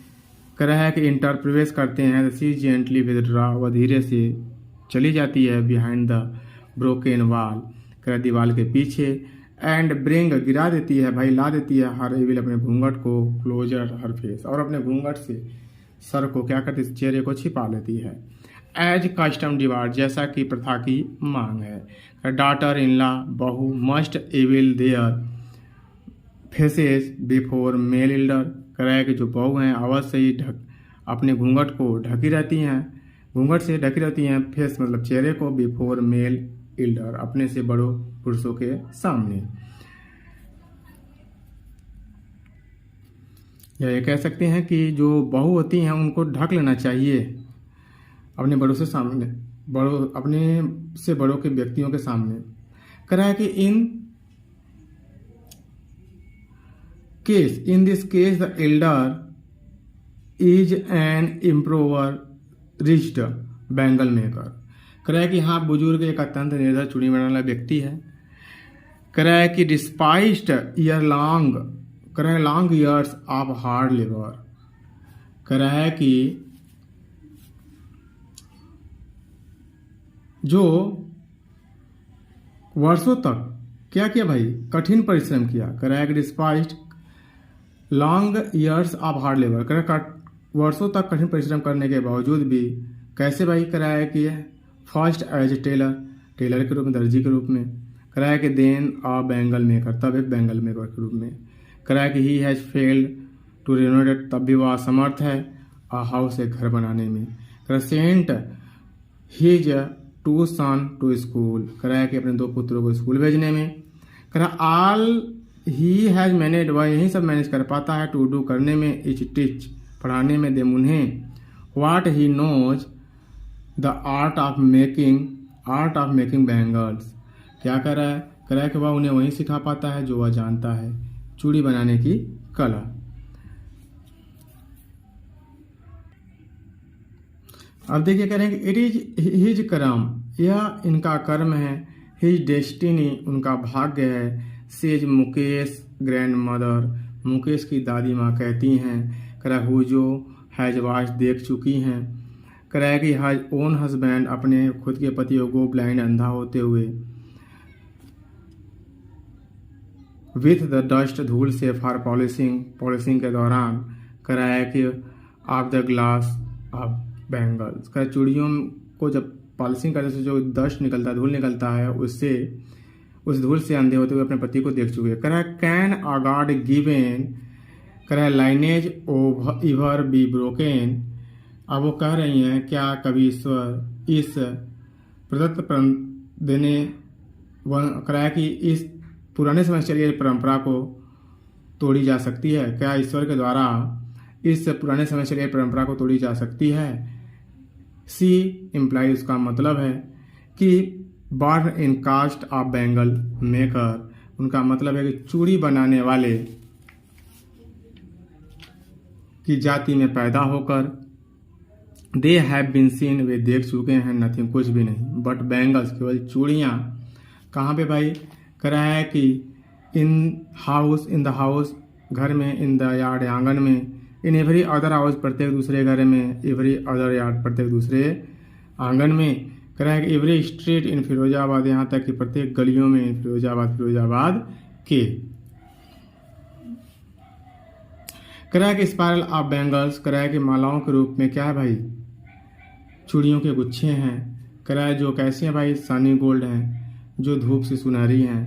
कह रहा है कि इंटर प्रवेश करते हैं, सी जेंटली विदड्रॉ, वह धीरे से चली जाती है बिहाइंड द ब्रोकन वॉल, कह रहा दीवार के पीछे। एंड ब्रिंग, गिरा देती है भाई, ला देती है हर एविल, अपने घूंघट को, क्लोजर हर फेस, और अपने घूंघट से सर को क्या करती है? चेहरे को छिपा लेती है। एज कस्टम डिवार्ड, जैसा कि प्रथा की मांग है। डॉटर इन लॉ, बहू, must veil their faces before male elder, कह रहा है कि जो बहू हैं अवश्य ही अपने घूंघट को ढकी रहती हैं, घूंघट से ढकी रहती हैं, फेस मतलब चेहरे को, बिफोर मेल एल्डर, अपने से बड़ों पुरुषों के सामने। या ये कह सकते हैं कि जो बहू होती हैं उनको ढक लेना चाहिए अपने बड़ों से सामने, अपने से बड़ों के व्यक्तियों के सामने। कह रहा है कि in this case the elder is an impoverished bangle maker, कह रहा है कि हाँ बुजुर्ग एक अत्यंत निर्धर चूड़ी बनाने वाला व्यक्ति है। कह रहा है कि डिस्पाइस्ड ईयर लॉन्ग, कह रहा है long years of hard labour, कह रहा है कि जो वर्षों तक क्या किया भाई? कठिन परिश्रम किया। कह रहा है कि डिस्पाइस्ड long years of hard labour, कह रहा है वर्षों तक कठिन परिश्रम करने के बावजूद भी कैसे भाई? कह रहा है कि फर्स्ट एज टेलर के रूप में, दर्जी के रूप में, कह रहा है कि देन अ बैंगल मेकर, तब एक बैंगल मेकर के रूप में। कह रहा है कि he has failed to renovate, तब भी वह असमर्थ है अ हाउस, एक घर बनाने में। कह रहा sent his two son to school, कह रहा है कि अपने 2 पुत्रों को स्कूल भेजने में। कह रहा ऑल ही हैज़ मैनेज, वह यही सब मैनेज कर पाता है, टू डू करने में, इच टीच पढ़ाने में, देम उन्हें, what he knows the art of making bangles, क्या कर रहा है? कह रहा है कि वह उन्हें वही सिखा पाता है जो वह जानता है, चूड़ी बनाने की कला। अब देखिए कह रहे हैं कि इट इज हिज कर्म, यह इनका कर्म है, हिज डेस्टिनी, उनका भाग्य है, says Mukesh grand mother, Mukesh की दादी माँ कहती हैं। कह रहा हु जो हैज वाच, देख चुकी हैं। कह रहा है कि हज ओन हस्बैंड, अपने खुद के पति को ब्लाइंड, अंधा होते हुए, विथ द डस्ट, धूल से, फॉर पॉलिशिंग के दौरान। कह रहा है कि of the glass of bangles, कह चूड़ियों को जब पॉलिशिंग करने से जो डस्ट निकलता है, धूल निकलता है, उससे, उस धूल से अंधे होते हुए अपने पति को देख चुके। कह रहा है कैन अ गॉड गिवन, कह रहा है लाइनेज इवर बी ब्रोकन। अब वो कह रही हैं क्या कभी ईश्वर इस प्रदत्त देने, कह रहा है कि इस पुराने समय से चली आ परंपरा को तोड़ी जा सकती है, क्या ईश्वर के द्वारा इस पुराने समय से चली परंपरा को तोड़ी जा सकती है। सी इम्प्लाई, उसका मतलब है कि born in caste of bangle maker, उनका मतलब है कि चूड़ी बनाने वाले की जाति में पैदा होकर, दे हैव बीन सीन, वे देख चुके हैं, नथिंग, कुछ भी नहीं, बट बैंगल्स, केवल चूड़ियाँ। कहाँ पे भाई? कह रहा है कि इन द हाउस, घर में, इन द यार्ड, आंगन में, इन एवरी अदर हाउस, प्रत्येक दूसरे घर में, एवरी अदर यार्ड, प्रत्येक दूसरे आंगन में। कह रहा है कि एवरी स्ट्रीट इन फिरोजाबाद, यहाँ तक कि प्रत्येक गलियों में, फिरोजाबाद के। कह रहा है कि स्पायरल ऑफ बैंगल्स, कह रहा है कि मालाओं के रूप में क्या है भाई? चूड़ियों के गुच्छे हैं। कह रहा है जो कैसे हैं भाई? सनी गोल्ड हैं, जो धूप से सुनहरी हैं,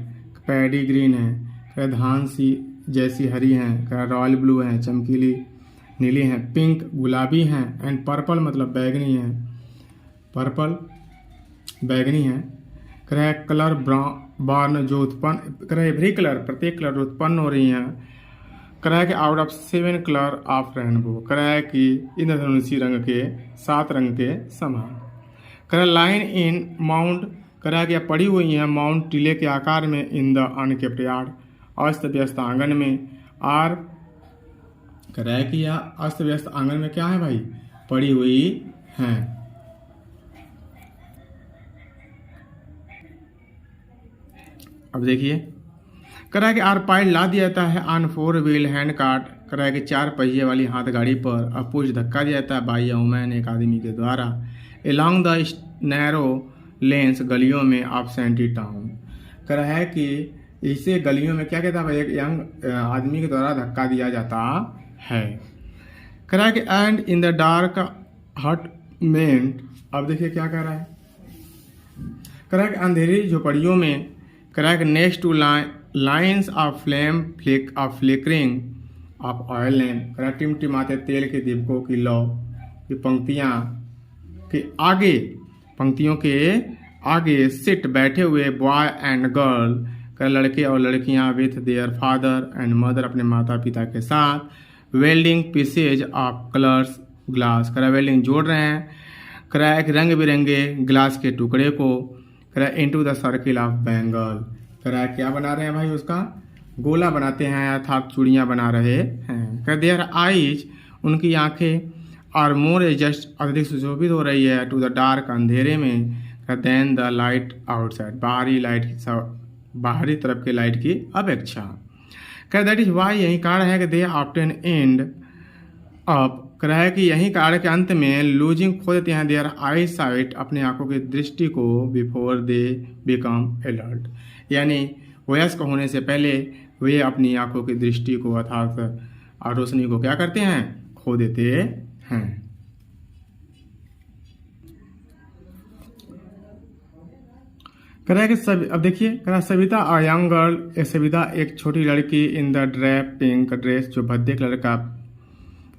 पैडी ग्रीन है, कह रहा धान सी जैसी हरी हैं, कह रहा रॉयल ब्लू हैं, चमकीली नीली हैं, पिंक गुलाबी हैं, एंड पर्पल मतलब बैगनी है, पर्पल बैगनी है। कह रहा है कलर बॉर्न, जो उत्पन्न, कह रहा है एवरी कलर, प्रत्येक कलर उत्पन्न हो रही हैं। कह रहा है कि out of 7 colour of rainbow, कह रहा है कि इंद्रधनुषी रंग के 7 रंग के समान। कह रहा लाइन इन माउंट, कह रहा है कि पड़ी हुई हैं माउंट, टीले के आकार में, इन द अनकेप्ट यार्ड, अस्त व्यस्त आंगन में, आर, कह रहा है कि यह अस्त व्यस्त आंगन में क्या है भाई? पड़ी हुई हैं। अब देखिए कह रहा है कि आर पाइल ला दिया जाता है ऑन 4 व्हील हैंड कार्ट, कह रहा है कि 4 पहिए वाली हाथ गाड़ी पर अपुश धक्का दिया जाता है बाई अ वुमैन, एक आदमी के द्वारा, एलॉन्ग द नैरो लेंस, गलियों में ऑफ सेंटी टाउन। कह रहा है कि इसे गलियों में क्या कहता है? एक यंग आदमी के द्वारा धक्का दिया जाता है। कह रहा है कि and in the dark hot मेंट, अब देखिए क्या कह रहा है? कह रहा है कि अंधेरी झोपड़ियों में, कह रहा है कि next two lines of flame of flickering of oil lamp, कह रहा है टिमटिमाते तेल के दीपकों की लौ की पंक्तियाँ के आगे, पंक्तियों के आगे सिट बैठे हुए बॉय एंड गर्ल, कर लड़के और लड़कियां with their father and mother, अपने माता पिता के साथ, welding pieces of colours glass, करा वेल्डिंग जोड़ रहे हैं, करा एक रंग बिरंगे ग्लास के टुकड़े को, करा into the circle of bangle, करा क्या बना रहे हैं भाई? उसका गोला बनाते हैं, अर्थात चूड़ियाँ बना रहे हैं। कर देयर आईज, उनकी आंखें, और मोर जस्ट, अधिक सुशोभित हो रही है, टू द डार्क, अंधेरे में, देन द लाइट आउटसाइड, बाहरी तरफ के लाइट की अपेक्षा। कह दैट इज वाई, यही कारण है कि दे ऑफ्टन एंड अप, कह रहा है कि यही कारण के अंत में लूजिंग खो देते हैं देयर आई साइट, अपने आंखों की दृष्टि को, बिफोर दे बिकम एलर्ट, यानी वयस्क होने से पहले वे अपनी आंखों की दृष्टि को अर्थात रोशनी को क्या करते हैं? खो देते हैं। कह रहा है कि अब देखिए, कह रहा है Savita a young girl, Savita एक छोटी लड़की in the drape pink dress, जो भद्दे कलर का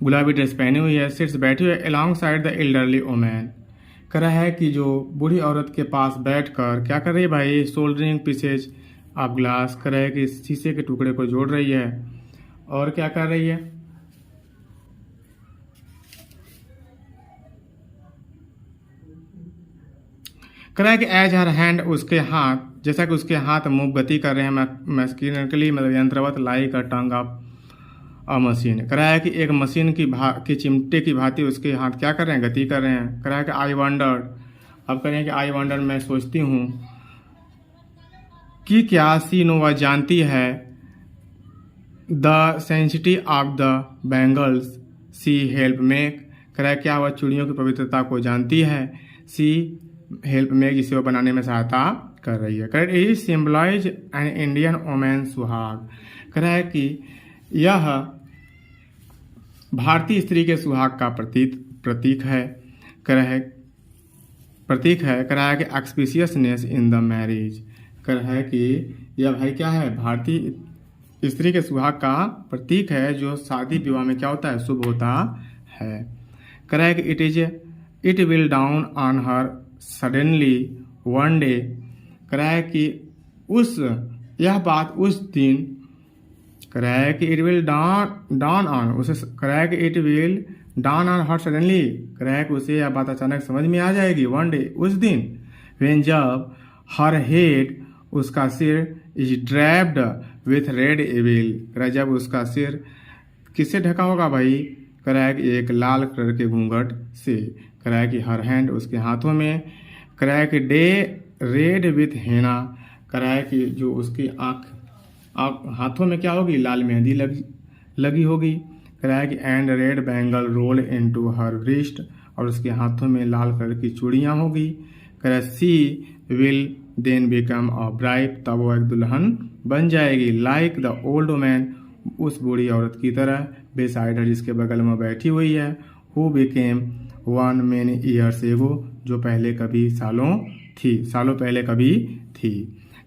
गुलाबी ड्रेस पहनी हुई है, सिट्स बैठी हुई है along side the elderly woman. कह रहा है कि जो बूढ़ी औरत के पास बैठकर क्या कर रही है भाई, सोल्डरिंग पीसेज ऑफ ग्लास। कह रहा है कि शीशे के टुकड़े को जोड़ रही है और क्या कर रही है, कह रहा है कि एज हर हैंड, उसके हाथ, जैसा कि उसके हाथ मूव गति कर रहे हैं मैकेनिकली, मतलब यंत्रवत, like a tongue of a machine. कह रहा है कि एक मशीन की चिमटे की भांति उसके हाथ क्या कर रहे हैं, गति कर रहे हैं। कह रहा है कि आई वंडर, अब कह रहे हैं कि आई वंडर, मैं सोचती हूँ कि क्या सी नो, वह जानती है, the sanctity of the bangles she help make. कह रहा है क्या वह चूड़ियों की पवित्रता को जानती है, सी हेल्प मेक, जिसे वो बनाने में सहायता कर रही है। कह रहा है it symbolise an Indian women suhag. कह रहा है कि यह भारतीय स्त्री के सुहाग का प्रतीक है। कह रहा है कह रहा है कि एक्सपीशियसनेस इन द मैरिज। कह रहा है कि यह भाई क्या है, भारतीय स्त्री के सुहाग का प्रतीक है, जो शादी विवाह में क्या होता है, शुभ होता है। कह रहा है कि it will down on her suddenly one day. कह रहा है कि यह बात उस दिन, कह रहा है कि इट विल डाउन ऑन, उसे कह रहा है कि it will down on her suddenly, कह रहा है कि उसे यह बात अचानक समझ में आ जाएगी, वन डे, उस दिन, व्हेन, जब, हर हेड, उसका सिर, is draped with red veil. कह रहा है जब उसका सिर किससे ढका होगा भाई, कह रहा है कि एक लाल कलर के घूंघट से। कह रहा है कि हर हैंड, उसके हाथों में, कह रहा है कि डे रेड विथ हेना। कह रहा है कि जो उसकी आँख हाथों में क्या होगी, लाल मेहंदी लगी होगी। कह रहा है कि and red bangle roll into her wrist, और उसके हाथों में लाल कलर की चूड़ियां होगी। कह रहा है she will then become a bride, तब वो एक दुल्हन बन जाएगी, लाइक द ओल्ड मैन, उस बूढ़ी औरत की तरह, बेसाइड हर, जिसके बगल में बैठी हुई है, who became one many years ago, जो पहले कभी सालों पहले कभी थी।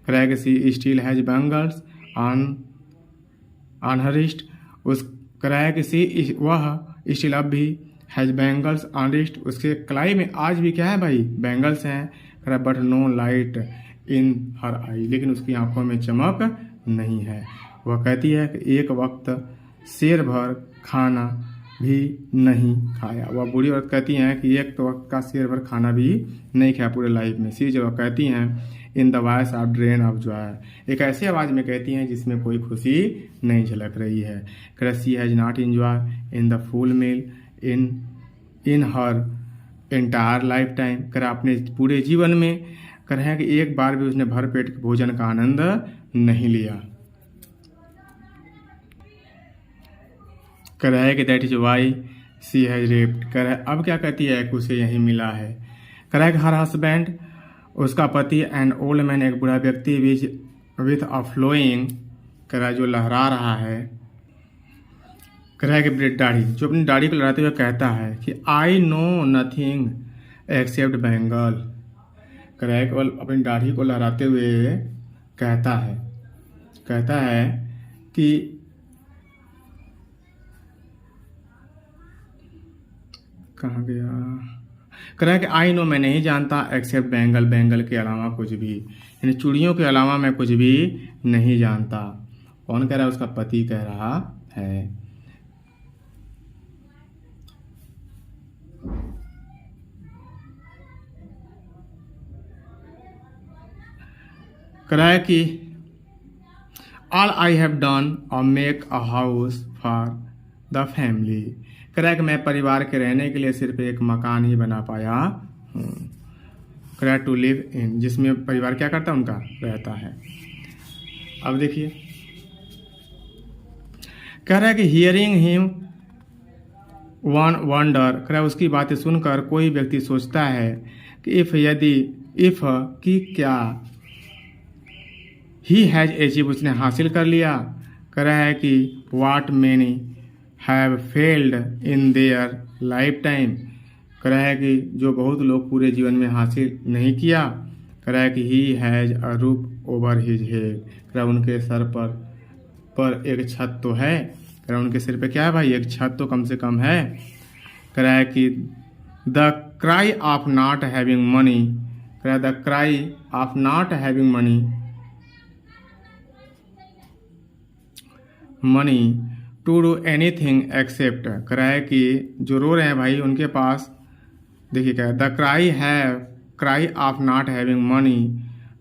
कह रहा है कि she still has bangles on her wrist, उस कह रहा है कि वह स्टिल अब भी हैज बैंगल्स ऑन रिस्ट, उसके कलाई में आज भी क्या है भाई, बैंगल्स हैं। कह रहा है बट नो लाइट इन हर आई, लेकिन उसकी आंखों में चमक नहीं है। वह कहती है कि एक वक्त शेर भर खाना भी नहीं खाया। वह बूढ़ी औरत कहती हैं कि एक वक्त का शेर भर खाना भी नहीं खाया पूरे लाइफ में। सी जब कहती हैं in the voice of drain of Joy, एक ऐसी आवाज़ में कहती हैं जिसमें कोई खुशी नहीं झलक रही है। She has not enjoy in the full meal in her entire life time. अपने पूरे जीवन में कह रहे हैं कि एक बार भी उसने भरपेट भोजन का आनंद नहीं लिया। कह रहा है कि that is why she has wrapped. कह रहा है अब क्या कहती है कि उसे यही मिला है। कह रहा है कि हर हस्बैंड, उसका पति, एंड ओल्ड मैन, एक बूढ़ा व्यक्ति, विथ अ फ्लोइंग, कह रहा है जो लहरा रहा है। कह रहा है कि ब्रेड दाढ़ी, जो अपनी दाढ़ी को लहराते हुए कहता है कि I know nothing accept bangle. कह रहा है केवल अपनी दाढ़ी को लहराते हुए कहता है कि कहाँ गया, कह रहा है कि आई नो, मैं नहीं जानता, एक्सेप्ट बैंगल के अलावा कुछ भी, यानी चूड़ियों के अलावा मैं कुछ भी नहीं जानता। कौन कह रहा है, उसका पति कह रहा है। कह रहा है कि ऑल आई हैव डन और make a house for the family. कह रहा है कि मैं परिवार के रहने के लिए सिर्फ एक मकान ही बना पाया हूँ। कह रहा है टू लिव इन, जिसमें परिवार क्या करता है, उनका रहता है। अब देखिए, कह रहा है कि हियरिंग हिम वन वंडर। कह रहा है उसकी बातें सुनकर कोई व्यक्ति सोचता है कि इफ कि क्या ही हैज अचीव, उसने हासिल कर लिया। कह रहा है कि what many have failed in their life time. कह रहा है कि जो बहुत लोग पूरे जीवन में हासिल नहीं किया। कह रहा है कि he has a roof over his head, कह रहा है उनके सर पर एक छत तो है, कह रहा है उनके सिर पे क्या है भाई, एक छत तो कम से कम है। कह रहा है कि the cry of not having money, कह रहा है the cry of not having money to do anything except, कह रहा है कि जो रो रहे हैं भाई उनके पास, देखिए क्या है, the cry of not having money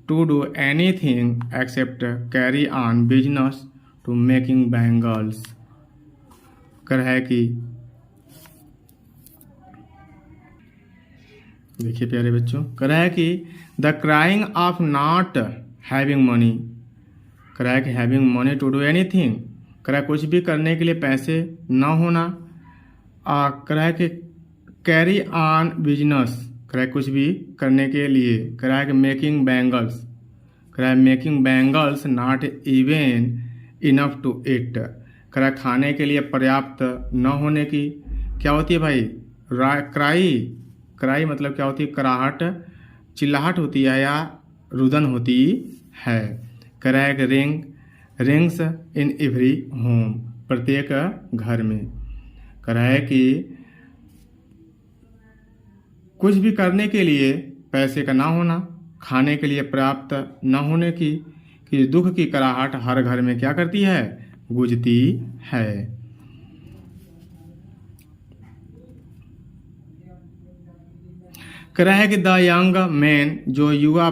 to do anything except carry on business to making bangles, कह रहा है कि देखिए प्यारे बच्चों, कह रहा है कि the crying of not having money, कह रहा है कि having money to do anything, कह रहा है कुछ भी करने के लिए पैसे न होना, कह रहा है कि कैरी ऑन बिजनेस, कह रहा है कुछ भी करने के लिए, कह रहा है कि मेकिंग बैंगल्स, कह रहा है making bangles not even enough to it, कह रहा है खाने के लिए पर्याप्त न होने की क्या होती है भाई, क्राई मतलब क्या होती है, कराहट, चिल्लाहट होती है या रुदन होती है। कह रहा है कि रिंग्स इन एवरी होम, प्रत्येक घर में, कह रहा है कि कुछ भी करने के लिए पैसे का ना होना, खाने के लिए पर्याप्त न होने की, कि दुख की कराहट हर घर में क्या करती है, गूंजती है। कह रहा है कि द यंग मैन, जो युवा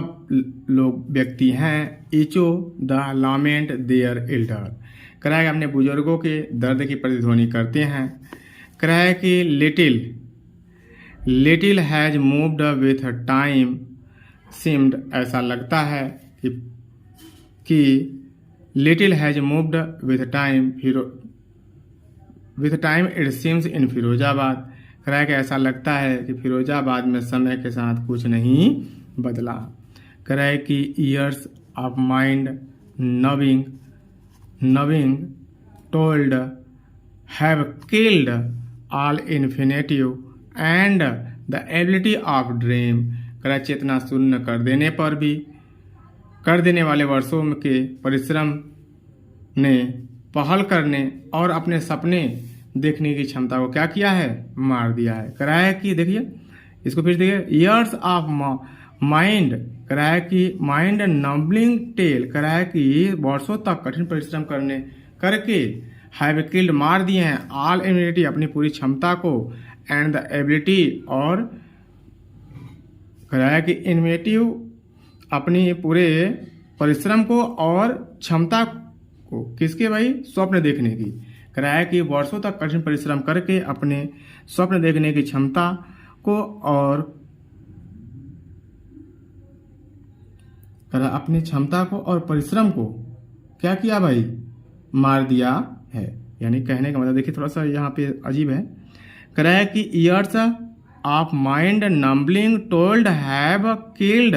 लोग व्यक्ति हैं, इचो द लामेंट देयर एल्डर, कह रहा है कि अपने बुजुर्गों के दर्द की प्रतिध्वनि करते हैं। कह रहा है कि little has moved with time seemed, ऐसा लगता है कि little has moved with time it seems in Firozabad, कह रहा है कि ऐसा लगता है कि फिरोजाबाद में समय के साथ कुछ नहीं बदला। कह रहा है कि years of mind numbing told have killed all initiative and the ability of dream, कह रहा है चेतना शून्य कर देने वाले वर्षों के परिश्रम ने पहल करने और अपने सपने देखने की क्षमता को क्या किया है, मार दिया है। कह रहा है कि देखिए इसको फिर देखिए, ईयर्स ऑफ माइंड, कह रहा है कि माइंड नंबलिंग टेल, कह रहा है कि वर्षों तक कठिन परिश्रम करके हैव किल्ड, मार दिए हैं, ऑल एबिलिटी, अपनी पूरी क्षमता को, एंड द एबिलिटी, और कह रहा है कि इनोवेटिव, अपनी पूरे परिश्रम को और क्षमता को, किसके भाई, स्वप्न देखने की। कह रहा है कि वर्षों तक कठिन परिश्रम करके अपने स्वप्न देखने की क्षमता को और अपनी क्षमता को और परिश्रम को क्या किया भाई, मार दिया है। यानी कहने का मतलब देखिए थोड़ा सा यहाँ पे अजीब है। कह रहा है कि years of mind numbing told have killed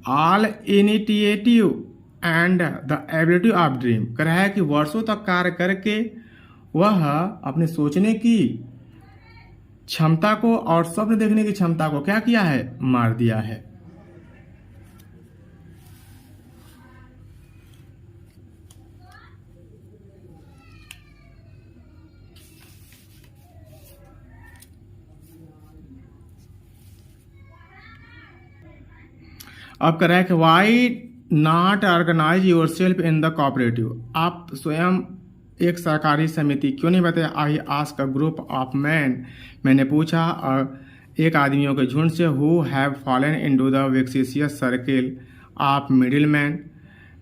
all initiative and the ability of dream, कह रहा है कि वर्षों तक कार्य करके वह अपने सोचने की क्षमता को और स्वप्न देखने की क्षमता को क्या किया है, मार दिया है। अब कह रहा है कि why not organise yourself in the cooperative, आप स्वयं एक सरकारी समिति क्यों नहीं बताया। I ask a group of man, मैंने पूछा एक आदमियों के झुंड से, who have fallen into the vicious circle of middleman,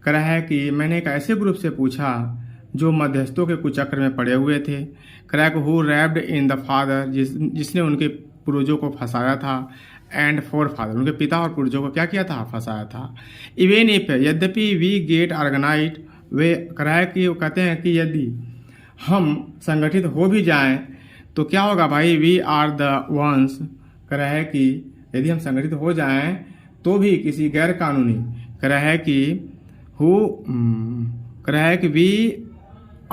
कह रहा है कि मैंने एक ऐसे ग्रुप से पूछा जो मध्यस्थों के कुचक्र में पड़े हुए थे। कह रहा है कि who wrapped in the father, जिसने उनके पूर्वजों को फंसाया था, एंड फोर फादर, उनके पिता और पूर्वजों को क्या किया था, फंसाया था। इवन इफ, यद्यपि वी गेट ऑर्गेनाइज, वे कह रहा है कि वो कहते हैं कि यदि हम संगठित हो भी जाएं तो क्या होगा भाई, वी आर द वंस, कह रहा है कि यदि हम संगठित हो जाएं तो भी किसी गैर कानूनी, कह रहा है कि कह रहा है कि we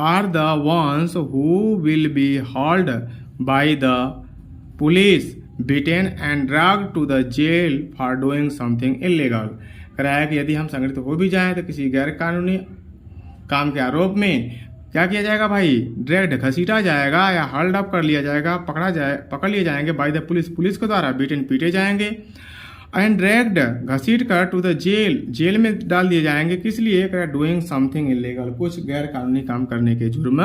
are the ones who will be hauled by the police beaten and dragged to the jail for doing something illegal। कह रहा है कि यदि हम संगठित हो भी जाएं तो किसी गैर कानूनी काम के आरोप में क्या किया जाएगा भाई, ड्रैग्ड घसीटा जाएगा या होल्ड अप कर लिया जाएगा, पकड़ लिए जाएंगे बाय द पुलिस के द्वारा, बीटन पीटे जाएंगे, एंड ड्रैग्ड घसीट कर टू द जेल में डाल दिए जाएंगे। किस लिए, कह रहा डूइंग समथिंग इलीगल, कुछ गैर कानूनी काम करने के जुर्म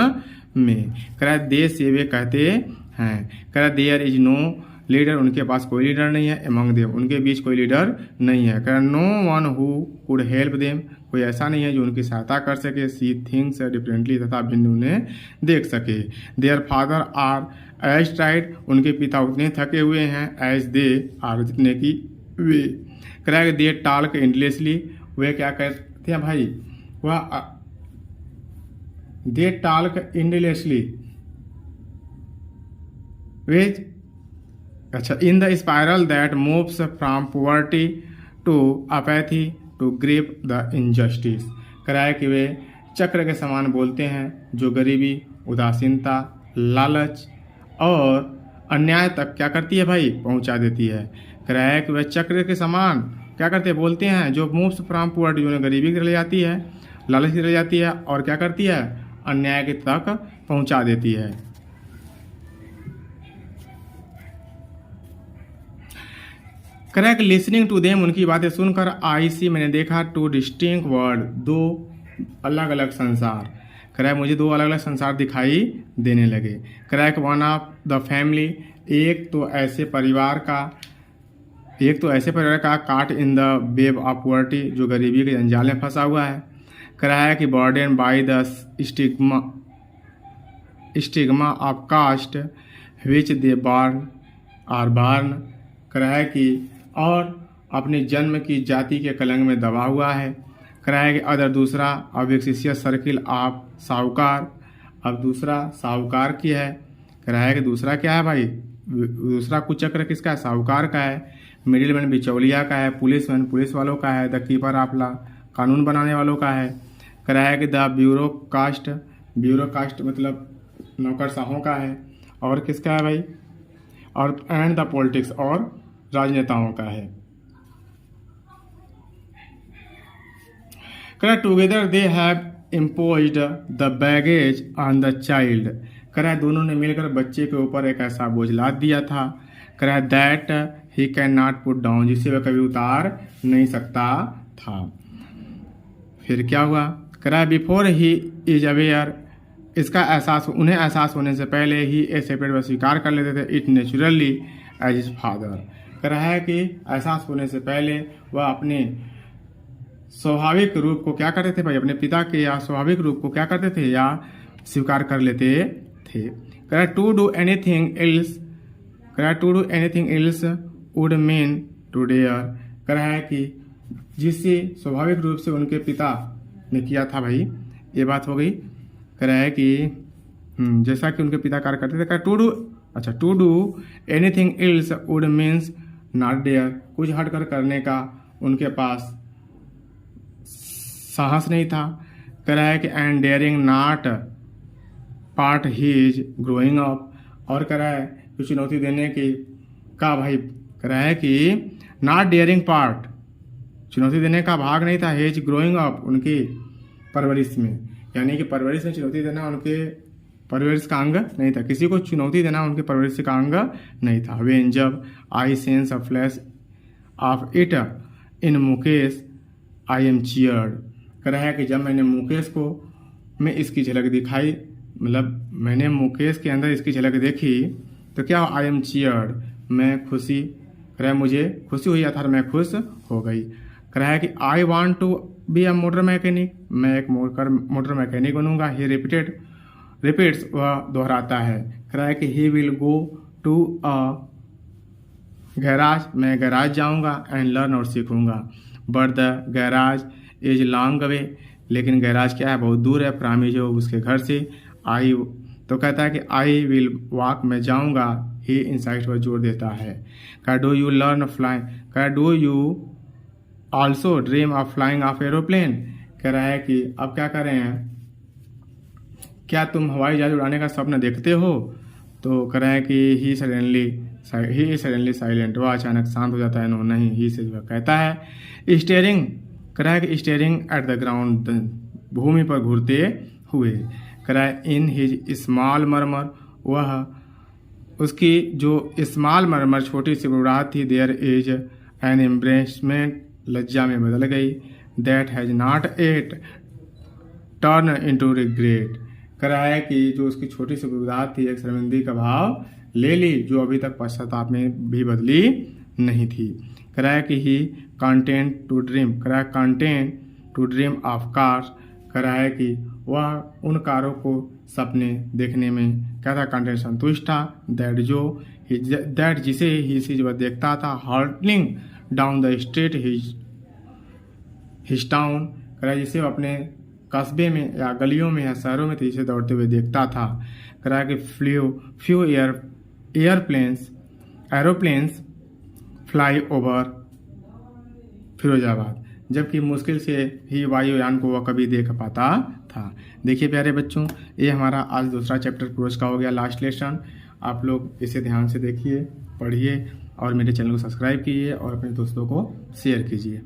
में। कह रहा देश से वे कहते हैं, कह रहा देयर इज नो लीडर, उनके पास कोई लीडर नहीं है, एमंग देम, उनके बीच कोई लीडर नहीं है। कह रहा no one who could help them, कोई ऐसा नहीं है जो उनकी सहायता कर सके, सी थिंग्स डिफरेंटली, तथा भिन्न उन्हें देख सके। Their father are as tied, उनके पिता उतने थके हुए हैं, एज दे आर, जितने की वे। कह रहा है दे टाल्क इंडलेसली, वे क्या कहते हैं भाई, वह दे टाल्क इंडलेसली वे, अच्छा, in the spiral that moves from poverty to apathy to grip the injustice. कह रहा है कि वे चक्र के समान बोलते हैं जो गरीबी, उदासीनता, लालच और अन्याय तक क्या करती है भाई, पहुंचा देती है। कह रहा है कि वे चक्र के समान क्या करते हैं, बोलते हैं, जो मूव्स फ्रॉम पॉवर्टी, जो गरीबी की तरफ जाती है, लालच की तरफ जाती है, और क्या करती है, अन्याय के तक पहुंचा देती है। करेक्ट लिसनिंग टू देम, उनकी बातें सुनकर, आई सी, मैंने देखा, टू डिस्टिंक्ट वर्ल्ड, दो अलग अलग संसार। करेक्ट मुझे दो अलग अलग संसार दिखाई देने लगे। Correct one of the family, एक तो ऐसे परिवार का काट in the web of poverty, जो गरीबी के जंजाल में फंसा हुआ है। करा है कि burden by the stigma of caste which they born, करा है कि और अपने जन्म की जाति के कलंक में दबा हुआ है। करा है कि अदर दूसरा अब विक्सियस सर्किल ऑफ साहूकार, अब दूसरा साहूकार की है। करा है कि दूसरा क्या है भाई, दूसरा कुचक्र किसका है, साहूकार का है। मिडिल मैन बिचौलिया का है। पुलिसमैन पुलिस वालों का है। द कीपर ऑफ लॉ कानून बनाने वालों का है। करा है कि द ब्यूरोकास्ट मतलब नौकरशाहों का है। और किसका है भाई, और एंड द पॉलिटिक्स और राजनेताओं का है। करा together they have imposed the baggage on the child, करा दोनों ने मिलकर बच्चे के ऊपर एक ऐसा बोझ लाद दिया था, करा that he can not put down, जिसे वह कभी उतार नहीं सकता था। फिर क्या हुआ, करा बिफोर ही इज अवेयर, इसका एहसास उन्हें एहसास होने से पहले ही ए सेपरेट वह स्वीकार कर लेते थे it naturally as his father. करा है कि एहसास होने से पहले वह अपने स्वाभाविक रूप को क्या करते थे भाई, अपने पिता के या स्वाभाविक रूप को क्या करते थे या स्वीकार कर लेते थे। करा टू डू एनीथिंग एल्स, करा to do anything else would mean to dare, करा है कि जिससे स्वाभाविक रूप से उनके पिता ने किया था भाई, ये बात हो गई। करा है कि जैसा कि उनके पिता कार्य करते थे, करा to do anything else would means not dare, कुछ हटकर करने का उनके पास साहस नहीं था। करा है कि and daring not part his growing up, और करा है कि चुनौती देने की का भाई, करा है कि नॉट डेयरिंग पार्ट, चुनौती देने का भाग नहीं था, हीज ग्रोइंग अप, उनकी परवरिश में, यानी कि परवरिश में चुनौती देना उनके परवरिश का अंग नहीं था, किसी को चुनौती देना उनके परवरिश का अंग नहीं था। वेन जब I sense a flash of it in Mukesh I am cheered, करा है कि जब मैंने मुकेश को में इसकी झलक दिखाई, मतलब मैंने मुकेश के अंदर इसकी झलक देखी तो क्या आई एम चीयर्ड, मैं खुशी, करा मुझे खुशी हुई अर्थात मैं खुश हो गई। करा है कि I want to be a motor mechanic, मैं एक मोटर मैकेनिक बनूंगा। ही रिपीट्स वह दोहराता है। करा है कि he will go to a garage, मैं गैराज जाऊंगा एंड लर्न और सीखूंगा। But the garage is long away, लेकिन गैराज क्या है, बहुत दूर है, प्रामी जो उसके घर से। आई तो कहता है कि आई विल वॉक, मैं जाऊंगा। ही इंसाइट पर जोर देता है। का डू यू लर्न फ्लाइंग, का do you also dream of flying of aeroplane, कह रहा है कि अब क्या कर रहे हैं, क्या तुम हवाई जहाज उड़ाने का सपना देखते हो। तो कह रहा है कि ही सडनली साइलेंट, वह अचानक शांत हो जाता है। नो नहीं, ही से वह कहता है। स्टेयरिंग, कह रहा है कि स्टेयरिंग एट द ग्राउंड, भूमि पर घूरते हुए। कह रहा है इन हिज स्मॉल मरमर, वह उसकी जो स्मॉल मरमर छोटी सी बुड़बुड़ाहट थी, देयर इज एन एम्ब्रेसमेंट, लज्जा में बदल गई। That has not at turn into regret, कह रहा है कि जो उसकी छोटी सी बुड़बुड़ाहट थी एक शर्मिंदगी का भाव ले ली, जो अभी तक पश्चाताप में भी बदली नहीं थी। कह रहा है कि ही कंटेंट टू ड्रीम, कह रहा है content to dream of cars, कह रहा है कि वह उन कारों को सपने देखने में क्या था, कंटेंट संतुष्ट था। दैट जिसे ही वह देखता था, hurtling down the street his town, कह रहा है जिसे वो अपने कस्बे में या गलियों में या शहरों में तेजी से दौड़ते हुए देखता था। कह रहा है कि few aeroplanes fly over Firozabad, जबकि मुश्किल से ही वायुयान को वह कभी देख पाता था। देखिए प्यारे बच्चों, ये हमारा आज दूसरा चैप्टर क्लोज का हो गया, लास्ट लेसन। आप लोग इसे ध्यान से देखिए, पढ़िए और मेरे चैनल को सब्सक्राइब कीजिए और अपने दोस्तों को शेयर कीजिए।